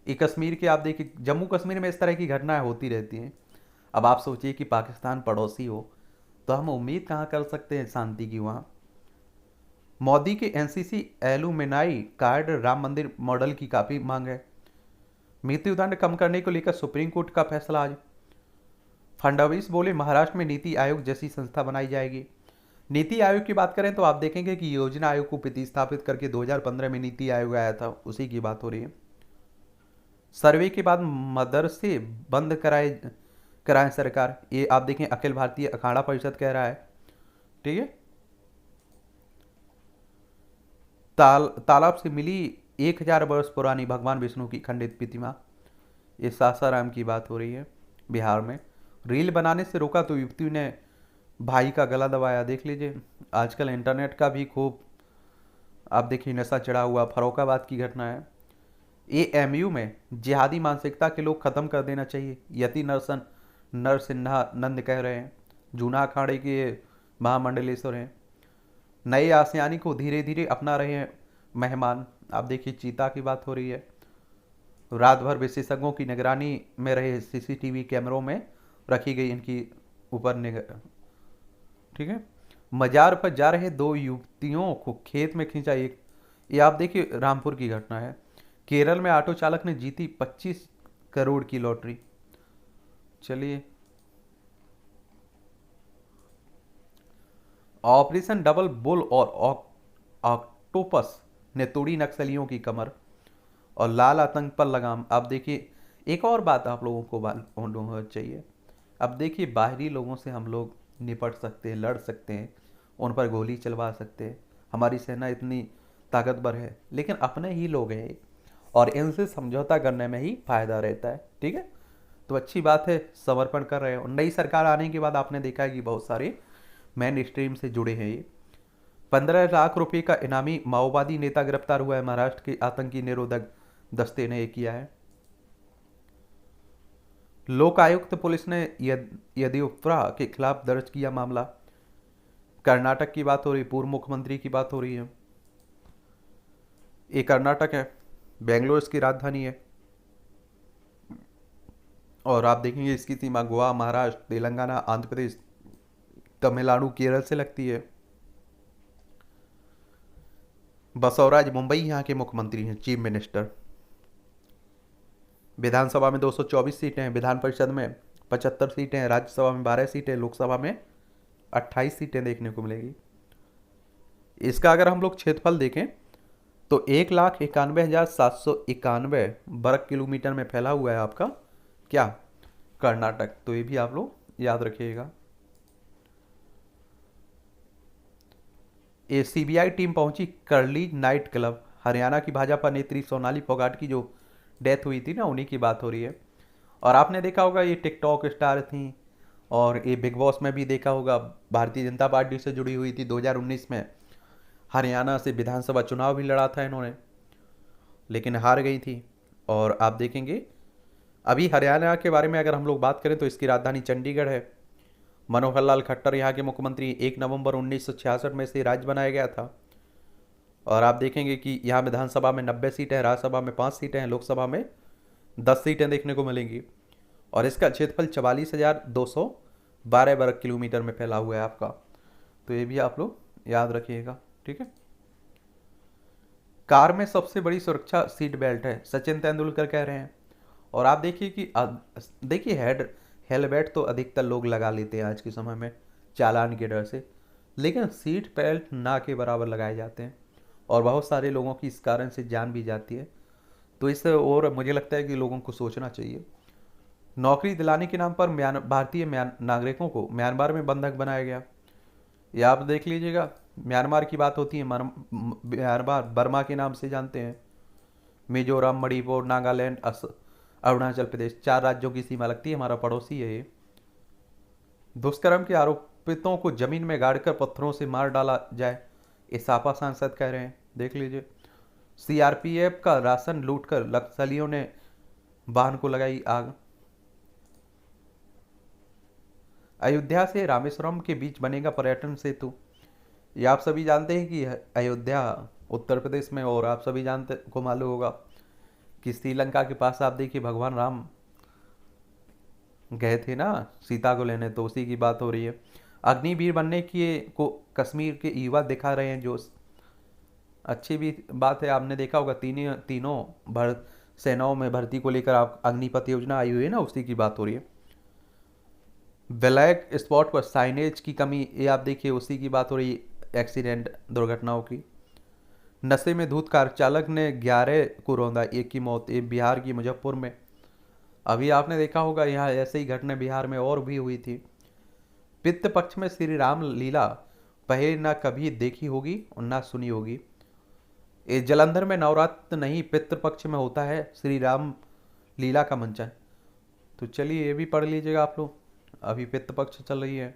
ये कश्मीर के आप देखिए, जम्मू कश्मीर में इस तरह की घटनाएं होती रहती हैं। अब आप सोचिए कि पाकिस्तान पड़ोसी हो तो हम उम्मीद कहाँ कर सकते हैं शांति की वहाँ। मोदी के एनसीसी एलुमनाई कार्ड राम मंदिर मॉडल की काफ़ी मांग है। मृत्युदंड कम करने को लेकर सुप्रीम कोर्ट का फैसला आज। फडणवीस बोले महाराष्ट्र में नीति आयोग जैसी संस्था बनाई जाएगी। नीति आयोग की बात करें तो आप देखेंगे कि योजना आयोग को प्रतिस्थापित करके 2015 में नीति आयोग आया था, उसी की बात हो रही है। सर्वे के बाद मदरसे बंद कराए सरकार, ये आप देखें अखिल भारतीय अखाड़ा परिषद कह रहा है। ठीक है। तालाब से मिली 1000 वर्ष पुरानी भगवान विष्णु की खंडित प्रतिमा, ये सासाराम की बात हो रही है बिहार में। रील बनाने से रोका तो युवती ने भाई का गला दबाया, देख लीजिए। आजकल इंटरनेट का भी खूब आप देखिए नशा चढ़ा हुआ। फरोखाबाद की घटना है। एएमयू में जिहादी मानसिकता के लोग खत्म कर देना चाहिए, यति नरसिन्हा कह रहे हैं। जूना अखाड़े के महामंडलेश्वर हैं। नए आसियानी को धीरे धीरे अपना रहे हैं मेहमान, आप देखिए चीता की बात हो रही है। रात भर विशेषज्ञों की निगरानी में रहे सीसीटीवी कैमरों में रखी गई इनकी ऊपर निगाह। ठीक है। मजार पर जा रहे 2 युवतियों को खेत में खींचा एक, ये आप देखिए रामपुर की घटना है। केरल में ऑटो चालक ने जीती 25 करोड़ की लॉटरी। चलिए, ऑपरेशन डबल बुल और ऑक्टोपस ने तोड़ी नक्सलियों की कमर और लाल आतंक पर लगाम। अब देखिए एक और बात आप लोगों को होना चाहिए। अब देखिए बाहरी लोगों से हम लोग निपट सकते हैं, लड़ सकते हैं, उन पर गोली चलवा सकते हैं, हमारी सेना इतनी ताकतवर है, लेकिन अपने ही लोग हैं और इनसे समझौता करने में ही फायदा रहता है। ठीक है। तो अच्छी बात है, समर्पण कर रहे हैं। और नई सरकार आने के बाद आपने देखा है कि बहुत सारे मेन स्ट्रीम से जुड़े हैं ये। 15 लाख रुपए का इनामी माओवादी नेता गिरफ्तार हुआ है, महाराष्ट्र के आतंकी निरोधक दस्ते ने ये किया है। लोकायुक्त पुलिस ने येदियुरप्पा के खिलाफ दर्ज किया मामला। कर्नाटक की बात हो रही, पूर्व मुख्यमंत्री की बात हो रही है। ये कर्नाटक है, बेंगलोर इसकी राजधानी है। और आप देखेंगे इसकी सीमा गोवा, महाराष्ट्र, तेलंगाना, आंध्र प्रदेश, तमिलनाडु, केरल से लगती है। बसवराज मुंबई यहाँ के मुख्यमंत्री हैं, चीफ मिनिस्टर। विधानसभा में 224 सीटें हैं, विधान परिषद में 75 सीटें हैं, राज्यसभा में 12 सीटें, लोकसभा में 28 सीटें देखने को मिलेगी। इसका अगर हम लोग क्षेत्रफल देखें तो 1,91,791 वर्ग किलोमीटर में फैला हुआ है आपका क्या, कर्नाटक। तो ये भी आप लोग याद रखिएगा। ये सीबीआई टीम पहुंची करली नाइट क्लब। हरियाणा की भाजपा नेत्री सोनाली फोगाट की जो डेथ हुई थी ना, उन्हीं की बात हो रही है। और आपने देखा होगा ये टिकटॉक स्टार थी और ये बिग बॉस में भी देखा होगा, भारतीय जनता पार्टी से जुड़ी हुई थी। 2019 में हरियाणा से विधानसभा चुनाव भी लड़ा था इन्होंने, लेकिन हार गई थी। और आप देखेंगे अभी हरियाणा के बारे में अगर हम लोग बात करें तो इसकी राजधानी चंडीगढ़ है। मनोहर लाल खट्टर यहाँ के मुख्यमंत्री, 1 नवंबर 1966 में से राज्य बनाया गया था। और आप देखेंगे कि यहाँ विधानसभा में 90 सीटें हैं, राज्यसभा में 5 सीटें हैं, लोकसभा में 10 सीटें देखने को मिलेंगी। और इसका क्षेत्रफल 44,212 वर्ग किलोमीटर में फैला हुआ है आपका। तो ये भी आप लोग याद रखिएगा। ठीक है। कार में सबसे बड़ी सुरक्षा सीट बेल्ट है, सचिन तेंदुलकर कह रहे हैं। और आप देखिए कि देखिए हेलमेट तो अधिकतर लोग लगा लेते हैं आज के समय में चालान के डर से, लेकिन सीट बेल्ट ना के बराबर लगाए जाते हैं और बहुत सारे लोगों की इस कारण से जान भी जाती है। तो इससे और मुझे लगता है कि लोगों को सोचना चाहिए। नौकरी दिलाने के नाम पर भारतीय नागरिकों को म्यांमार में बंधक बनाया गया। ये आप देख लीजिएगा, म्यांमार की बात होती है, म्यांमार बर्मा के नाम से जानते हैं। मिजोरम, मणिपुर, नागालैंड, अरुणाचल प्रदेश, 4 राज्यों की सीमा लगती है, हमारा पड़ोसी है ये। दुष्कर्म के आरोपितों को जमीन में गाड़कर पत्थरों से मार डाला जाए, ये सापा सांसद कह रहे हैं, देख लीजिए। सीआरपीएफ का राशन लूटकर नक्सलियों ने वाहन को लगाई आग। अयोध्या से रामेश्वरम के बीच बनेगा पर्यटन सेतु। ये आप सभी जानते हैं कि अयोध्या उत्तर प्रदेश में, और आप सभी जानते को मालूम होगा कि श्रीलंका के पास आप देखिए भगवान राम गए थे ना सीता को लेने, तो उसी की बात हो रही है। अग्निवीर बनने की को कश्मीर के युवा दिखा रहे हैं जोश, अच्छी भी बात है। आपने देखा होगा तीनों सेनाओं में भर्ती को लेकर आप अग्निपथ योजना आई हुई है ना, उसी की बात हो रही है। ब्लैक स्पॉट पर साइनेज की कमी, ये आप देखिए उसी की बात हो रही, एक्सीडेंट दुर्घटनाओं की। नशे में धुत कार चालक ने 11 को रौंदा, एक की मौत, ये बिहार की मुजफ्फर में। अभी आपने देखा होगा यहाँ ऐसे ही घटना बिहार में और भी हुई थी। पितृ पक्ष में श्री राम लीला पहले ना कभी देखी होगी और ना सुनी होगी। ये जलंधर में नवरात्र नहीं, पितृ पक्ष में होता है श्री राम लीला का मंचन। तो चलिए ये भी पढ़ लीजिएगा आप लोग, अभी पितृ पक्ष चल रही है।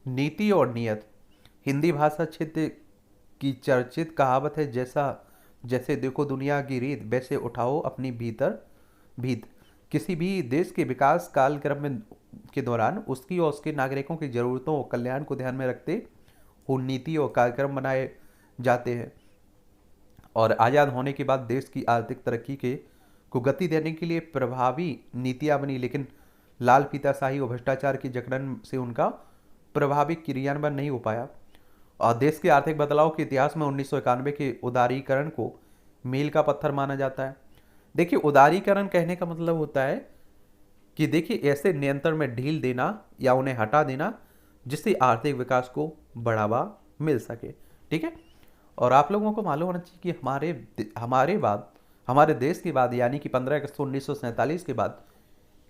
नीति और नियत, हिंदी भाषा क्षेत्र की चर्चित कहावत है, जैसा जैसे देखो दुनिया की रीत वैसे उठाओ अपनी भीतर भीत। किसी भी देश के विकास कालक्रम में के दौरान उसकी और उसके नागरिकों की ज़रूरतों और कल्याण को ध्यान में रखते हुए नीति और कार्यक्रम बनाए जाते हैं। और आज़ाद होने के बाद देश की आर्थिक तरक्की के को गति देने के लिए प्रभावी नीतियाँ बनी, लेकिन लाल फीताशाही और भ्रष्टाचार की जकड़न से उनका प्रभावी क्रियान्वयन नहीं हो पाया। और देश के आर्थिक बदलाव के इतिहास में 1991 के उदारीकरण को मील का पत्थर माना जाता है। देखिए उदारीकरण कहने का मतलब होता है कि देखिए ऐसे नियंत्रण में ढील देना या उन्हें हटा देना जिससे आर्थिक विकास को बढ़ावा मिल सके। ठीक है। और आप लोगों को मालूम होना चाहिए कि हमारे देश के बाद यानी कि 15 अगस्त 1947 के बाद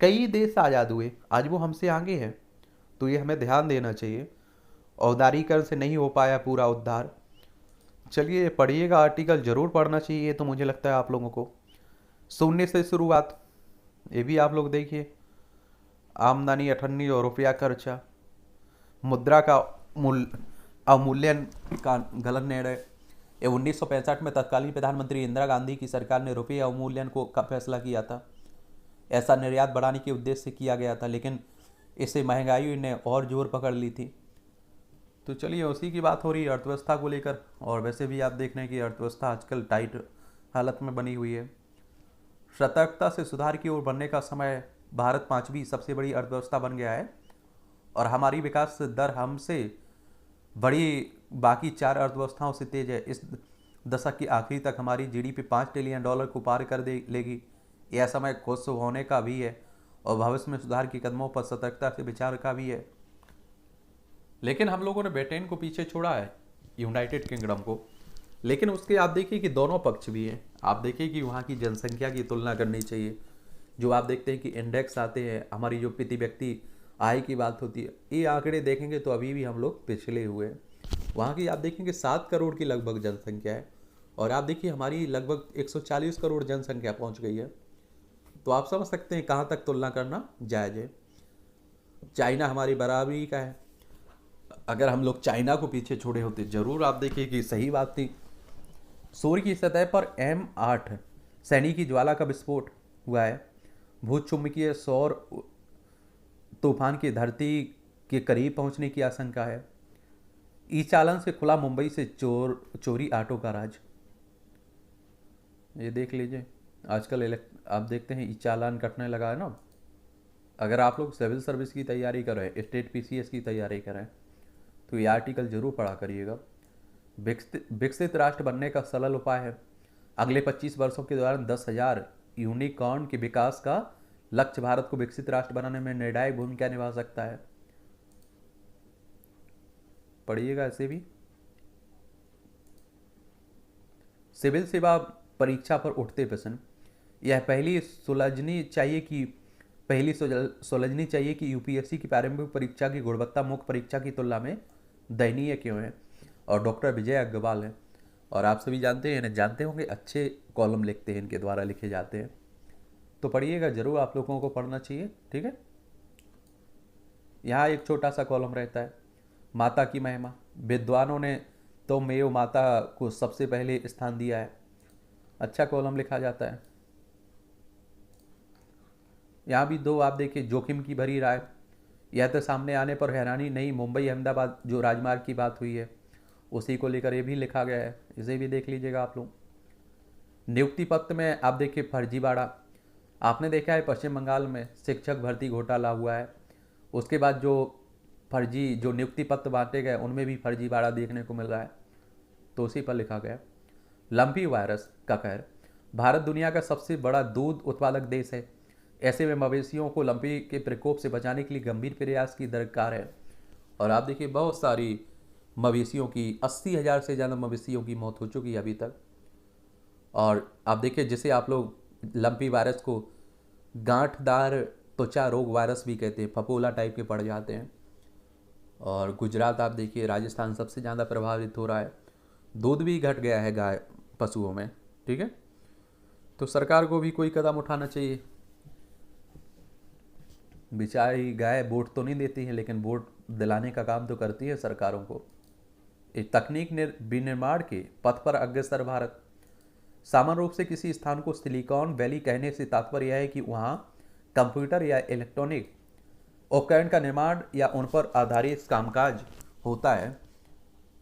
कई देश आज़ाद हुए, आज वो हमसे आगे हैं। तो ये हमें ध्यान देना चाहिए। औदारीकरण से नहीं हो पाया पूरा उद्धार। चलिए पढ़िएगा, आर्टिकल जरूर पढ़ना चाहिए, तो मुझे लगता है आप लोगों को। शून्य से शुरुआत, ये भी आप लोग देखिए। आमदनी 98 और रुपया खर्चा, मुद्रा का मूल्य अवमूल्यन का गलत निर्णय। ये 1965 में तत्कालीन प्रधानमंत्री इंदिरा गांधी की सरकार ने रुपये अवमूल्यन का फैसला किया था। ऐसा निर्यात बढ़ाने के उद्देश्य से किया गया था, लेकिन इससे महंगाई ने और जोर पकड़ ली थी। तो चलिए उसी की बात हो रही है अर्थव्यवस्था को लेकर। और वैसे भी आप देख रहे हैं कि अर्थव्यवस्था आजकल टाइट हालत में बनी हुई है। सतर्कता से सुधार की ओर बढ़ने का समय, भारत 5वीं सबसे बड़ी अर्थव्यवस्था बन गया है और हमारी विकास दर हमसे बड़ी बाकी 4 अर्थव्यवस्थाओं से तेज है। इस दशक की आखिरी तक हमारी जीडीपी $5 ट्रिलियन को पार कर दे लेगी। यह समय खुश होने का भी है और भविष्य में सुधार के कदमों पर सतर्कता से विचार का भी है। लेकिन हम लोगों ने ब्रिटेन को पीछे छोड़ा है, यूनाइटेड किंगडम को। लेकिन उसके आप देखिए कि दोनों पक्ष भी हैं। आप देखिए कि वहाँ की जनसंख्या की तुलना करनी चाहिए। जो आप देखते हैं कि इंडेक्स आते हैं, हमारी जो प्रति व्यक्ति आय की बात होती है, ये आंकड़े देखेंगे तो अभी भी हम लोग पिछले हुए हैं। वहाँ की आप देखेंगे 7 करोड़ की लगभग जनसंख्या है और आप देखिए हमारी लगभग 140 करोड़ जनसंख्या पहुँच गई है। तो आप समझ सकते हैं कहाँ तक तुलना करना जायज़ है। चाइना हमारी बराबरी का है। अगर हम लोग चाइना को पीछे छोड़े होते, जरूर आप देखिए कि सही बात थी। सूर्य की सतह पर M8 सैनी की ज्वाला का विस्फोट हुआ है। भूचुंबकीय सौर तूफान की धरती के करीब पहुंचने की आशंका है। ई चालान से खुला मुंबई से चोरी ऑटो का राज। ये देख लीजिए आजकल आप देखते हैं ई चालान कटने लगा है ना। अगर आप लोग सिविल सर्विस की तैयारी कर रहे हैं, स्टेट PCS की तैयारी कर रहे हैं, तो ये आर्टिकल जरूर पढ़ा करिएगा। विकसित राष्ट्र बनने का सरल उपाय है। अगले 25 वर्षों के दौरान 10,000 यूनिकॉर्न के विकास का लक्ष्य भारत को विकसित राष्ट्र बनाने में निर्णायक भूमिका निभा सकता है। पढ़िएगा ऐसे भी। सिविल सेवा परीक्षा पर उठते प्रश्न, यह सुलझनी चाहिए कि यूपीएससी की प्रारंभिक परीक्षा की गुणवत्ता मुख्य परीक्षा की तुलना में दयनीय क्यों है। और डॉक्टर विजय अग्रवाल है और आप सभी जानते हैं, इन्हें जानते होंगे, अच्छे कॉलम लिखते हैं, इनके द्वारा लिखे जाते हैं। तो पढ़िएगा जरूर, आप लोगों को पढ़ना चाहिए। ठीक है। यहाँ एक छोटा सा कॉलम रहता है, माता की महिमा। विद्वानों ने तो मेव माता को सबसे पहले स्थान दिया है। अच्छा कॉलम लिखा जाता है। यहाँ भी 2 आप देखिए, जोखिम की भरी राय। यह तो सामने आने पर हैरानी नहीं, मुंबई अहमदाबाद जो राजमार्ग की बात हुई है उसी को लेकर ये भी लिखा गया है, इसे भी देख लीजिएगा आप लोग। नियुक्ति पत्र में आप देखिए फर्जीवाड़ा। आपने देखा है पश्चिम बंगाल में शिक्षक भर्ती घोटाला हुआ है, उसके बाद जो नियुक्ति पत्र बांटे गए उनमें भी फर्जीवाड़ा देखने को मिल रहा है, तो उसी पर लिखा गया। लंपी वायरस का कहर, भारत दुनिया का सबसे बड़ा दूध उत्पादक देश है। ऐसे में मवेशियों को लंपी के प्रकोप से बचाने के लिए गंभीर प्रयास की दरकार है। और आप देखिए बहुत सारी मवेशियों की 80,000 से ज़्यादा मवेशियों की मौत हो चुकी है अभी तक। और आप देखिए जिसे आप लोग लंपी वायरस को गांठदार त्वचा रोग वायरस भी कहते हैं, फफोला टाइप के पड़ जाते हैं। और गुजरात आप देखिए, राजस्थान सबसे ज़्यादा प्रभावित हो रहा है। दूध भी घट गया है गाय पशुओं में। ठीक है, तो सरकार को भी कोई कदम उठाना चाहिए। बेचारी गाय वोट तो नहीं देती है, लेकिन वोट दिलाने का काम तो करती है सरकारों को। एक तकनीक विनिर्माण के पथ पर अग्रसर भारत। सामान्य रूप से किसी स्थान को सिलिकॉन वैली कहने से तात्पर्य यह है कि वहाँ कंप्यूटर या इलेक्ट्रॉनिक उपकरण का निर्माण या उन पर आधारित कामकाज होता है।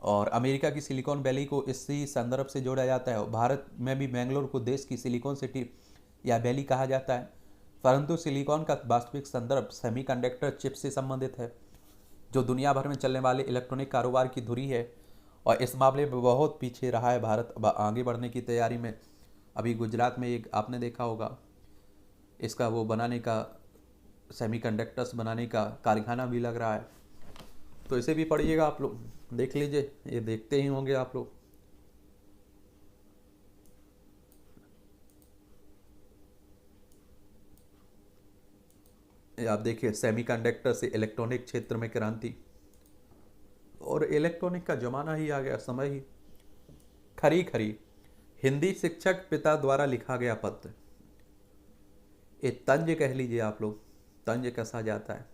और अमेरिका की सिलिकॉन वैली को इसी संदर्भ से जोड़ा जाता है। भारत में भी बेंगलोर को देश की सिलिकॉन सिटी या वैली कहा जाता है, परंतु सिलिकॉन का वास्तविक संदर्भ सेमीकंडक्टर चिप से संबंधित है, जो दुनिया भर में चलने वाले इलेक्ट्रॉनिक कारोबार की धुरी है। और इस मामले में बहुत पीछे रहा है भारत आगे बढ़ने की तैयारी में। अभी गुजरात में एक आपने देखा होगा, इसका वो बनाने का, सेमीकंडक्टर्स बनाने का कारखाना भी लग रहा है। तो इसे भी पढ़िएगा आप लोग, देख लीजिए, ये देखते ही होंगे आप लोग। आप देखिए सेमीकंडक्टर से इलेक्ट्रॉनिक क्षेत्र में क्रांति, और इलेक्ट्रॉनिक का जमाना ही आ गया, समय ही। खरी खरी हिंदी शिक्षक पिता द्वारा लिखा गया पत्र। ये तंज कह लीजिए आप लोग, तंज कसा जाता है,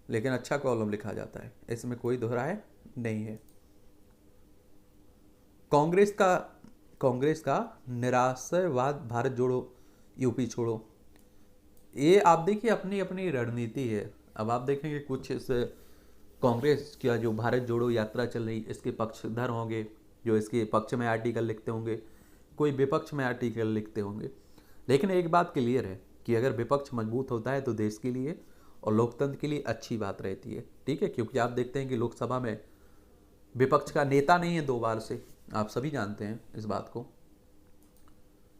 लेकिन अच्छा कॉलम लिखा जाता है, इसमें कोई दोहराए नहीं है। कांग्रेस का निराशावाद, भारत जोड़ो यूपी छोड़ो, ये आप देखिए अपनी अपनी रणनीति है। अब आप देखेंगे कुछ इस कांग्रेस का जो भारत जोड़ो यात्रा चल रही, इसके पक्षधर होंगे जो इसके पक्ष में आर्टिकल लिखते होंगे, कोई विपक्ष में आर्टिकल लिखते होंगे। लेकिन एक बात क्लियर है कि अगर विपक्ष मजबूत होता है तो देश के लिए और लोकतंत्र के लिए अच्छी बात रहती है। ठीक है, क्योंकि आप देखते हैं कि लोकसभा में विपक्ष का नेता नहीं है 2 बार से, आप सभी जानते हैं इस बात को।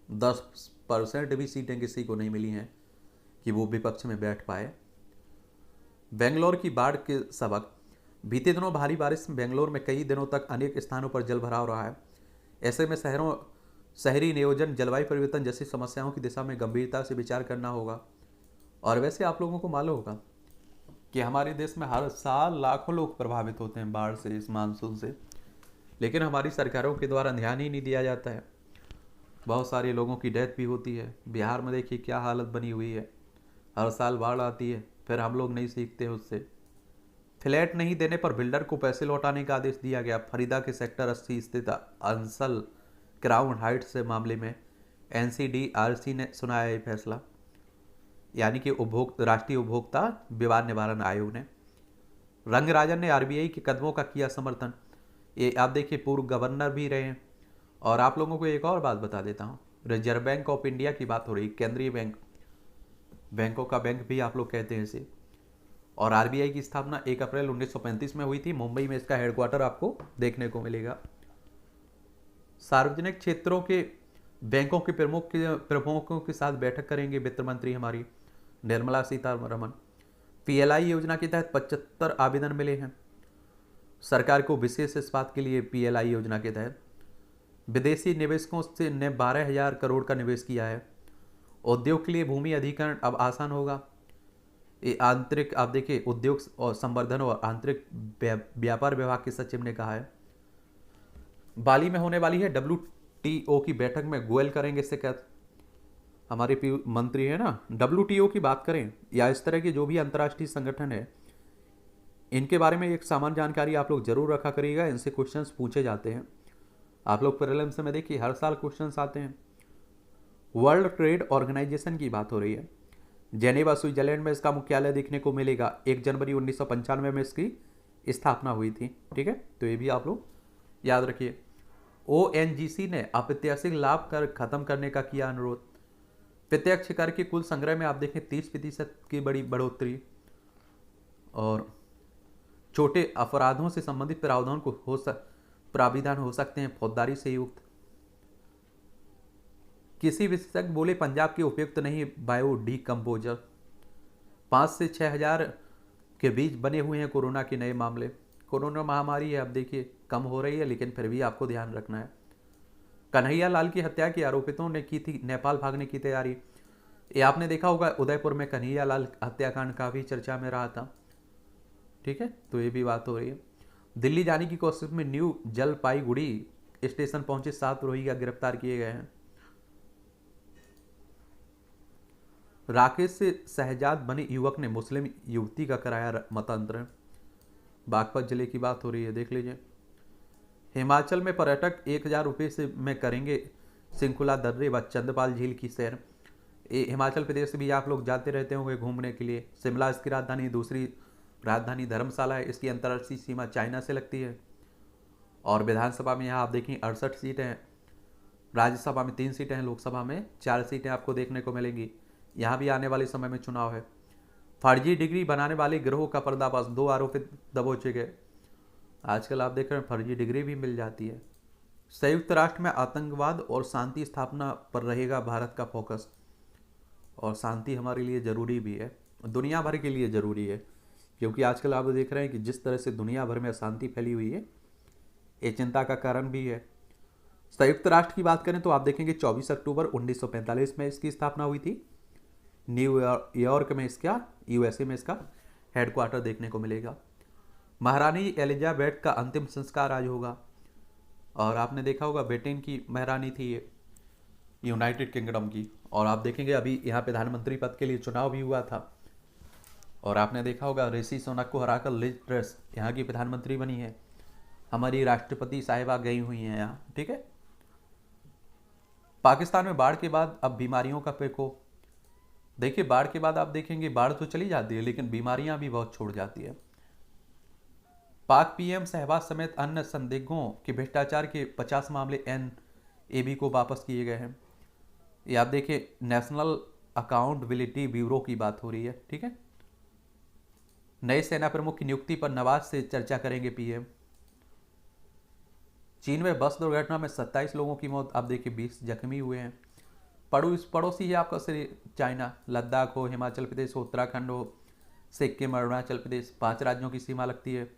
10% भी सीटें किसी को नहीं मिली हैं कि वो विपक्ष में बैठ पाए। बेंगलोर की बाढ़ के सबक। बीते दिनों भारी बारिश में बेंगलोर में कई दिनों तक अनेक स्थानों पर जल भराव रहा है। ऐसे में शहरी नियोजन, जलवायु परिवर्तन जैसी समस्याओं की दिशा में गंभीरता से विचार करना होगा। और वैसे आप लोगों को मालूम होगा कि हमारे देश में हर साल लाखों लोग प्रभावित होते हैं बाढ़ से, इस मानसून से, लेकिन हमारी सरकारों के द्वारा ध्यान ही नहीं दिया जाता है। बहुत सारे लोगों की डेथ भी होती है। बिहार में देखिए क्या हालत बनी हुई है, हर साल बाढ़ आती है, फिर हम लोग नहीं सीखते उससे। फ्लैट नहीं देने पर बिल्डर को पैसे लौटाने का आदेश दिया गया। फरीदा के सेक्टर 80 स्थित अंसल क्राउन हाइट्स से मामले में एनसीडीआरसी ने सुनाया ये फैसला, यानी कि राष्ट्रीय उपभोक्ता विवाद निवारण आयोग ने। रंगराजन ने आरबीआई के कदमों का किया समर्थन। ये आप देखिए पूर्व गवर्नर भी रहे हैं। और आप लोगों को एक और बात बता देता हूँ, रिजर्व बैंक ऑफ इंडिया की बात हो रही, केंद्रीय बैंक, बैंकों का बैंक भी आप लोग कहते हैं इसे। और आरबीआई की स्थापना 1 अप्रैल 1935 में हुई थी। मुंबई में इसका हेडक्वार्टर आपको देखने को मिलेगा। सार्वजनिक क्षेत्रों के बैंकों के प्रमुखों के साथ बैठक करेंगे वित्त मंत्री हमारी निर्मला सीतारमण। पीएलआई योजना के तहत 75 आवेदन मिले हैं सरकार को विशेष इस्पात के लिए। पीएलआई योजना के तहत विदेशी निवेशकों से ने 12,000 करोड़ का निवेश किया है। उद्योग के लिए भूमि अधिग्रहण अब आसान होगा। ये आंतरिक आप देखिए उद्योग और संवर्धन और आंतरिक व्यापार विभाग के सचिव ने कहा है। बाली में होने वाली है WTO की बैठक में गोयल करेंगे शिकायत। हमारे मंत्री है ना, WTO की बात करें या इस तरह के जो भी अंतर्राष्ट्रीय संगठन है, इनके बारे में एक सामान्य जानकारी आप लोग जरूर रखा करिएगा। इनसे क्वेश्चंस पूछे जाते हैं। आप लोग प्रीलिम्स में देखिए हर साल क्वेश्चंस आते हैं। वर्ल्ड ट्रेड ऑर्गेनाइजेशन की बात हो रही है। जेनेवा स्विट्जरलैंड में इसका मुख्यालय देखने को मिलेगा। 1 जनवरी 1995 में इसकी स्थापना हुई थी। ठीक है, तो ये भी आप लोग याद रखिए। ONGC ने अप्रत्याशित लाभ कर खत्म करने का किया अनुरोध। प्रत्यक्ष कर के कुल संग्रह में आप देखें 30% की बड़ी बढ़ोतरी। और छोटे अपराधों से संबंधित प्रावधान हो सकते हैं फौजदारी से युक्त। किसी विशेषज्ञ बोले पंजाब के उपयुक्त नहीं बायो डीकम्पोजर। 5 से 6 हज़ार के बीच बने हुए हैं कोरोना के नए मामले। कोरोना महामारी है, अब देखिए कम हो रही है, लेकिन फिर भी आपको ध्यान रखना है। कन्हैया लाल की हत्या के आरोपितों ने की थी नेपाल भागने की तैयारी। ये आपने देखा होगा, उदयपुर में कन्हैया लाल हत्याकांड काफ़ी चर्चा में रहा था। ठीक है, तो ये भी बात हो रही है। दिल्ली जाने की कोशिश में न्यू जलपाईगुड़ी स्टेशन पहुंचे 7 रोहिंग्या गिरफ्तार किए गए हैं। राकेश से शहजाद बने युवक ने मुस्लिम युवती का कराया मतांतरण। बागपत जिले की बात हो रही है, देख लीजिए। हिमाचल में पर्यटक 1,000 रुपये से में करेंगे सिंकुला दर्रे व चंदपाल झील की सैर। हिमाचल प्रदेश से भी आप लोग जाते रहते होंगे घूमने के लिए। शिमला इसकी राजधानी, दूसरी राजधानी धर्मशाला है। इसकी अंतर्राष्ट्रीय सीमा चाइना से लगती है। और विधानसभा में यहाँ आप देखें 68 सीटें हैं, राज्यसभा में 3 सीटें हैं, लोकसभा में 4 सीटें आपको देखने को मिलेंगी। यहाँ भी आने वाले समय में चुनाव है। फर्जी डिग्री बनाने वाले गिरोह का पर्दाफाश, 2 आरोपित दबोचे गए। आजकल आप देख रहे हैं फर्जी डिग्री भी मिल जाती है। संयुक्त राष्ट्र में आतंकवाद और शांति स्थापना पर रहेगा भारत का फोकस। और शांति हमारे लिए ज़रूरी भी है, दुनिया भर के लिए ज़रूरी है, क्योंकि आजकल आप देख रहे हैं कि जिस तरह से दुनिया भर में अशांति फैली हुई है, ये चिंता का कारण भी है। संयुक्त राष्ट्र की बात करें तो आप देखेंगे 24 अक्टूबर 1945 में इसकी स्थापना हुई थी। न्यूयॉर्क में इसका, यूएसए में इसका हेडक्वार्टर देखने को मिलेगा। महारानी एलिजाबेथ का अंतिम संस्कार आज होगा। और आपने देखा होगा ब्रिटेन की महारानी थी ये, यूनाइटेड किंगडम की। और आप देखेंगे अभी यहाँ प्रधानमंत्री पद के लिए चुनाव भी हुआ था। और आपने देखा होगा ऋषि सुनक को हराकर लिज ट्रस यहाँ की प्रधानमंत्री बनी है। हमारी राष्ट्रपति साहिबा गई हुई हैं यहाँ। ठीक है। पाकिस्तान में बाढ़ के बाद अब बीमारियों का प्रकोप। देखिए बाढ़ के बाद आप देखेंगे बाढ़ तो चली जाती है, लेकिन बीमारियां भी बहुत छोड़ जाती है। पाक पीएम शहबाज समेत अन्य संदिग्धों के भ्रष्टाचार के 50 मामले एनएबी को वापस किए गए हैं। ये आप देखिए नेशनल अकाउंटेबिलिटी ब्यूरो की बात हो रही है। ठीक है। नए सेना प्रमुख की नियुक्ति पर नवाज से चर्चा करेंगे पीएम। चीन में बस दुर्घटना में 27 लोगों की मौत, आप देखिए 20 जख्मी हुए हैं। पड़ोसी है आपका चाइना, लद्दाख हो, हिमाचल प्रदेश हो, उत्तराखंड हो, सिक्किम, अरुणाचल प्रदेश, 5 राज्यों की सीमा लगती है।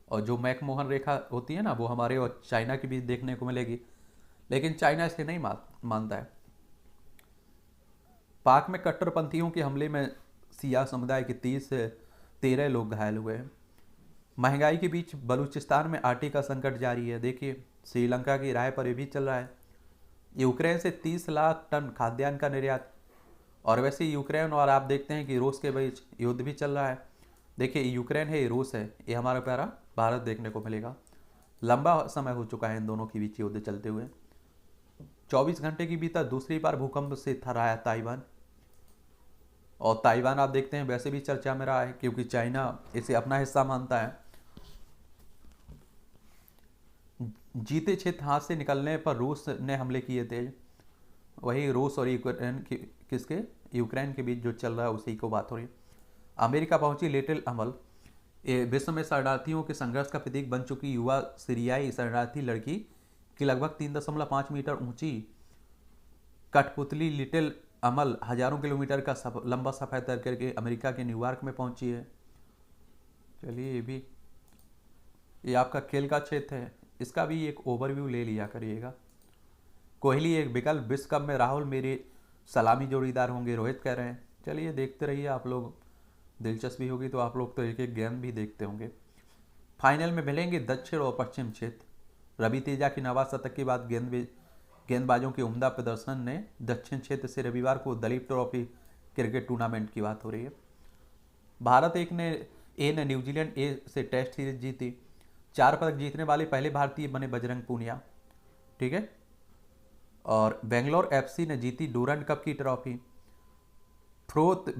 और जो मैकमोहन रेखा होती है ना, वो हमारे और चाइना के बीच देखने को मिलेगी, लेकिन चाइना इसे नहीं मानता है। पाक में कट्टरपंथियों के हमले में सिया समुदाय के 30 से 13 लोग घायल हुए हैं। महंगाई के बीच बलूचिस्तान में आटे का संकट जारी है। देखिए श्रीलंका की राय पर यह भी चल रहा है। यूक्रेन से 30 लाख टन खाद्यान्न का निर्यात। और वैसे यूक्रेन और आप देखते हैं कि रूस के बीच युद्ध भी चल रहा है। देखिए यूक्रेन है, ये रूस है, ये हमारा प्यारा भारत देखने को मिलेगा। लंबा समय हो चुका है इन दोनों के बीच युद्ध चलते हुए। 24 घंटे के भीतर दूसरी बार भूकंप से थर्राया ताइवान। और ताइवान आप देखते हैं वैसे भी चर्चा में रहा है, क्योंकि चाइना इसे अपना हिस्सा मानता है। जीते क्षेत्र हाथ से निकलने पर रूस ने हमले किए तेज। वही रूस और यूक्रेन के बीच जो चल रहा है उसी को बात हो रही है। अमेरिका पहुंची लिटिल अमल। विश्व में शरणार्थियों के संघर्ष का प्रतीक बन चुकी युवा सीरियाई शरणार्थी लड़की की लगभग 3.5 मीटर ऊंची कठपुतली लिटिल अमल हजारों किलोमीटर का लंबा सफर तय करके अमेरिका के न्यूयॉर्क में पहुंची है। चलिए ये आपका खेल का क्षेत्र है, इसका भी एक ओवरव्यू ले लिया करिएगा। कोहली एक विकल्प, विश्व कप में राहुल मेरे सलामी जोड़ीदार होंगे, रोहित कह रहे हैं। चलिए देखते रहिए आप लोग, दिलचस्पी होगी तो आप लोग तो एक एक गेंद भी देखते होंगे। फाइनल में मिलेंगे दक्षिण और पश्चिम क्षेत्र। रवि तेजा की 90 शतक के बाद गेंदबाजों के उम्दा प्रदर्शन ने दक्षिण क्षेत्र से रविवार को दलीप ट्रॉफी क्रिकेट टूर्नामेंट की बात हो रही है। भारत ने न्यूजीलैंड से टेस्ट सीरीज जीती। 4 पदक जीतने वाले पहले भारतीय बने बजरंग पूनिया। ठीक है। और बेंगलोर एफसी ने जीती डूरंड कप की ट्रॉफी। फ्रोत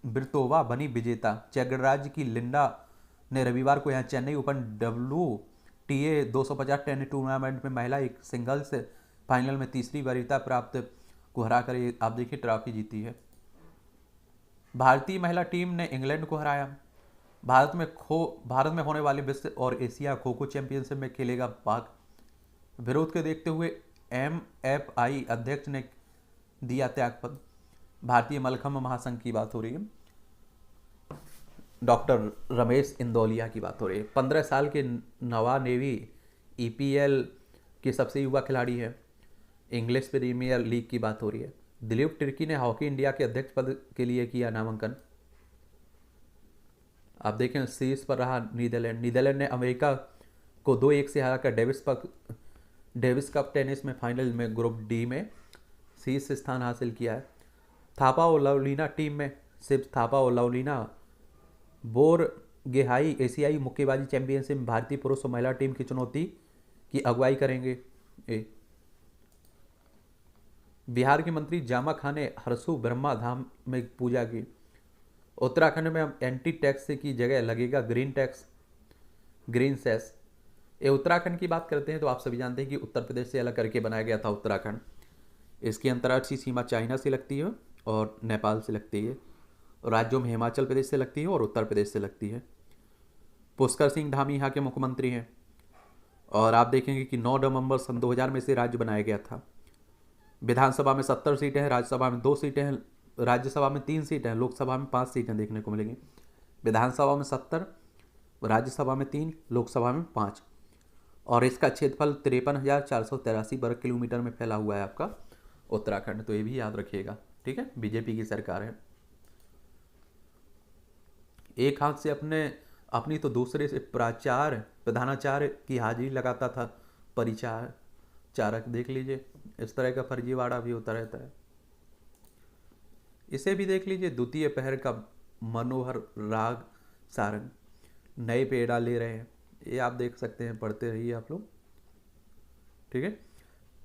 ब्रितोवा बनी विजेता। चेक गणराज्य की लिंडा ने रविवार को यहाँ Chennai open WTA 250 tennis tournament में महिला एक सिंगल्स फाइनल में तीसरी वरीयता प्राप्त को हराकर आप देखिए ट्रॉफी जीती है। भारतीय महिला टीम ने इंग्लैंड को हराया। भारत में होने वाले विश्व और एशिया खो खो चैंपियनशिप में खेलेगा पाक। विरोध के देखते हुए MFI अध्यक्ष ने दिया त्यागपत्र। भारतीय मलखम्ब महासंघ की बात हो रही है, डॉक्टर रमेश इंदौलिया की बात हो रही है। 15 साल के नवा नेवी EPL के सबसे युवा खिलाड़ी हैं। इंग्लिश प्रीमियर लीग की बात हो रही है। दिलीप तिर्की ने हॉकी इंडिया के अध्यक्ष पद के लिए किया नामांकन। आप देखें शीर्ष पर रहा नीदरलैंड। नीदरलैंड ने अमेरिका को 2-1 से हराकर डेविस कप टेनिस में फाइनल में ग्रुप डी में शीर्ष स्थान हासिल किया है। थापा और लवलीना टीम में सिर्फ थापा और लवलीना बोरगेहाई एशियाई मुक्केबाजी चैंपियनशिप में भारतीय पुरुष और महिला टीम की चुनौती की अगुवाई करेंगे। बिहार के मंत्री जामा खान ने हरसू ब्रह्मा धाम में पूजा की। उत्तराखंड में अब एंटी टैक्स की जगह लगेगा ग्रीन सेस। ये उत्तराखंड की बात करते हैं तो आप सभी जानते हैं कि उत्तर प्रदेश से अलग करके बनाया गया था उत्तराखंड। इसकी अंतर्राष्ट्रीय सीमा चाइना से लगती है और नेपाल से लगती है। राज्यों में हिमाचल प्रदेश से लगती है और उत्तर प्रदेश से लगती है। पुष्कर सिंह धामी यहाँ के मुख्यमंत्री हैं। और आप देखेंगे कि 9 नवंबर सन 2000 में से राज्य बनाया गया था। विधानसभा में 70 सीटें हैं, राज्यसभा में 2 सीटें हैं, राज्यसभा में 3 सीटें हैं, लोकसभा में 5 सीटें देखने को मिलेंगी। विधानसभा में 70, राज्यसभा में 3, लोकसभा में 5। और इसका क्षेत्रफल 53,483 वर्ग किलोमीटर में फैला हुआ है आपका उत्तराखंड। तो ये भी याद रखिएगा, ठीक है। बीजेपी की सरकार है। एक हाथ से अपनी तो दूसरे से प्रधानाचार्य की हाजिरी लगाता था परिचारक। देख लीजिए, इस तरह का फर्जीवाड़ा भी होता रहता है। इसे भी देख लीजिए, द्वितीय पहर का मनोहर राग सारंग नए पेड़ा ले रहे हैं। ये आप देख सकते हैं, पढ़ते रहिए आप लोग, ठीक है।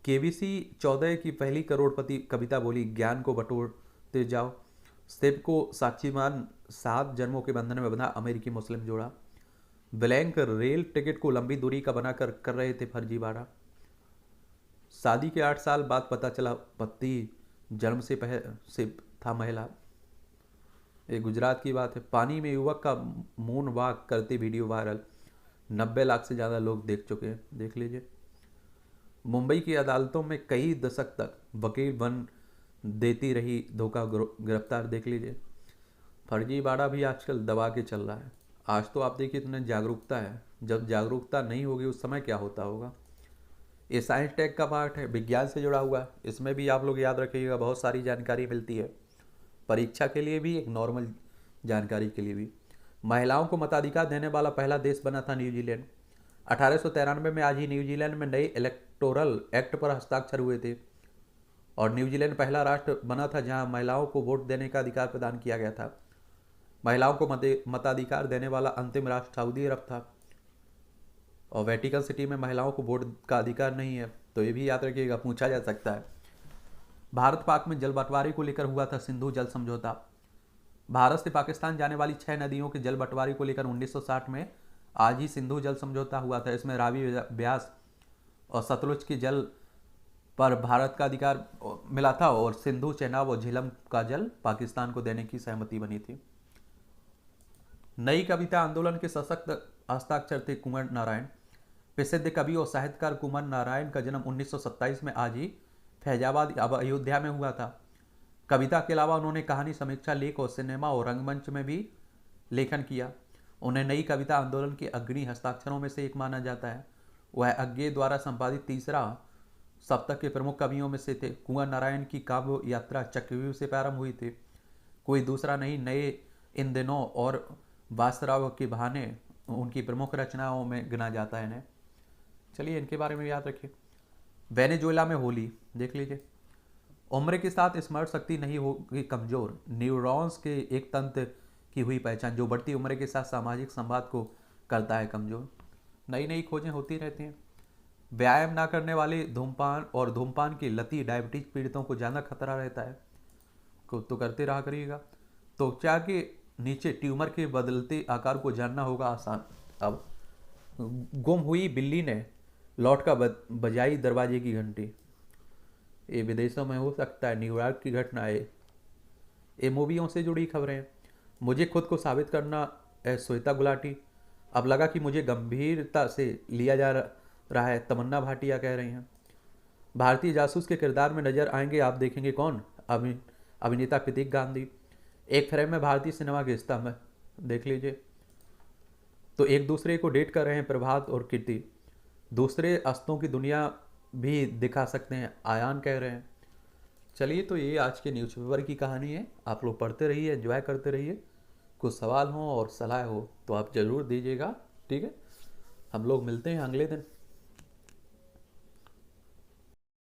KBC 14 की पहली करोड़पति कविता बोली, ज्ञान को बटोरते जाओ। सेब को साक्षीमान 7 जन्मों के बंधन में बंधा अमेरिकी मुस्लिम जोड़ा। ब्लैंक रेल टिकट को लंबी दूरी का बनाकर कर रहे थे फर्जीवाड़ा। शादी के 8 साल बाद पता चला पति जन्म से था महिला। ये गुजरात की बात है। पानी में युवक का मून वॉक करते वीडियो वायरल, 90 लाख से ज़्यादा लोग देख चुके हैं, देख लीजिए। मुंबई की अदालतों में कई दशक तक वकील बन देती रही धोखा, गिरफ्तार, देख लीजिए। फर्जीवाड़ा भी आजकल दबा के चल रहा है। आज तो आप देखिए इतने जागरूकता है, जब जागरूकता नहीं होगी उस समय क्या होता होगा। ये साइंस टेक का पार्ट है, विज्ञान से जुड़ा हुआ है। इसमें भी आप लोग याद रखिएगा, बहुत सारी जानकारी मिलती है, परीक्षा के लिए भी, एक नॉर्मल जानकारी के लिए भी। महिलाओं को मताधिकार देने वाला पहला देश बना था न्यूजीलैंड। 1893 में आज ही न्यूजीलैंड में नए इलेक्टोरल एक्ट पर हस्ताक्षर हुए थे। और न्यूजीलैंड पहला राष्ट्र बना था जहां महिलाओं को वोट देने का अधिकार प्रदान किया गया था। महिलाओं को मताधिकार देने वाला अंतिम राष्ट्र सऊदी अरब था। और वेटिकन सिटी में महिलाओं को वोट का अधिकार नहीं है। तो ये भी याद रखिएगा, पूछा जा सकता है। भारत पाक में जल बंटवारे को लेकर हुआ था सिंधु जल समझौता। भारत से पाकिस्तान जाने वाली 6 नदियों के जल बंटवारे को लेकर 1960 में आज ही सिंधु जल समझौता हुआ था। इसमें रावी, ब्यास और सतलुज के जल पर भारत का अधिकार मिला था और सिंधु, चेनाब और झेलम का जल पाकिस्तान को देने की सहमति बनी थी। नई कविता आंदोलन के सशक्त हस्ताक्षर थे कुंवर नारायण। प्रसिद्ध कवि और साहित्यकार कुंवर नारायण का जन्म 1927 में आज ही फैजाबाद अयोध्या में हुआ था। कविता के अलावा उन्होंने कहानी, समीक्षा, लेख और सिनेमा और रंगमंच में भी लेखन किया। उन्हें नई कविता आंदोलन के अग्रणी हस्ताक्षरों में से एक माना जाता है। वह अज्ञे द्वारा संपादित तीसरा सप्तक के प्रमुख कवियों में से थे। कुंवर नारायण की काव्य यात्रा चक्रव्यूह से प्रारंभ हुई थी। कोई दूसरा नहीं, नए इन दिनों और बासराव के बहाने उनकी प्रमुख रचनाओं में गिना जाता है इन्हें। चलिए इनके बारे में याद रखिए। वेनेजुएला में होली, देख लीजिए। उम्र के साथ स्मरण शक्ति नहीं होगी कमजोर, न्यूरॉन्स के एक तंत्र की हुई पहचान जो बढ़ती उम्र के साथ सामाजिक संवाद को करता है कमजोर। नई नई खोजें होती रहती हैं। व्यायाम ना करने वाले धूमपान की लती डायबिटीज पीड़ितों को ज़्यादा खतरा रहता है, तो करते रहा करिएगा। त्वचा के नीचे ट्यूमर के बदलते आकार को जानना होगा आसान। अब गुम हुई बिल्ली ने लौट का बजाई दरवाजे की घंटी। ये विदेशों में हो सकता है, न्यूयॉर्क की घटना है, ये मूवियों से जुड़ी खबरें हैं। मुझे खुद को साबित करना है, श्वेता गुलाटी। अब लगा कि मुझे गंभीरता से लिया जा रहा है, तमन्ना भाटिया कह रही हैं। भारतीय जासूस के किरदार में नजर आएंगे, आप देखेंगे कौन? अभि अभिनेता प्रतीक गांधी। एक फ्रेम में भारतीय सिनेमा के स्तंभ, देख लीजिए। तो एक दूसरे को डेट कर रहे हैं प्रभात और कीर्ति, दूसरे अस्तों की दुनिया भी दिखा सकते हैं, आयान कह रहे हैं। चलिए, तो ये आज के न्यूज़पेपर की कहानी है। आप लोग पढ़ते रहिए, एंजॉय करते रहिए। कुछ सवाल हो और सलाह हो तो आप ज़रूर दीजिएगा, ठीक है। हम लोग मिलते हैं अगले दिन।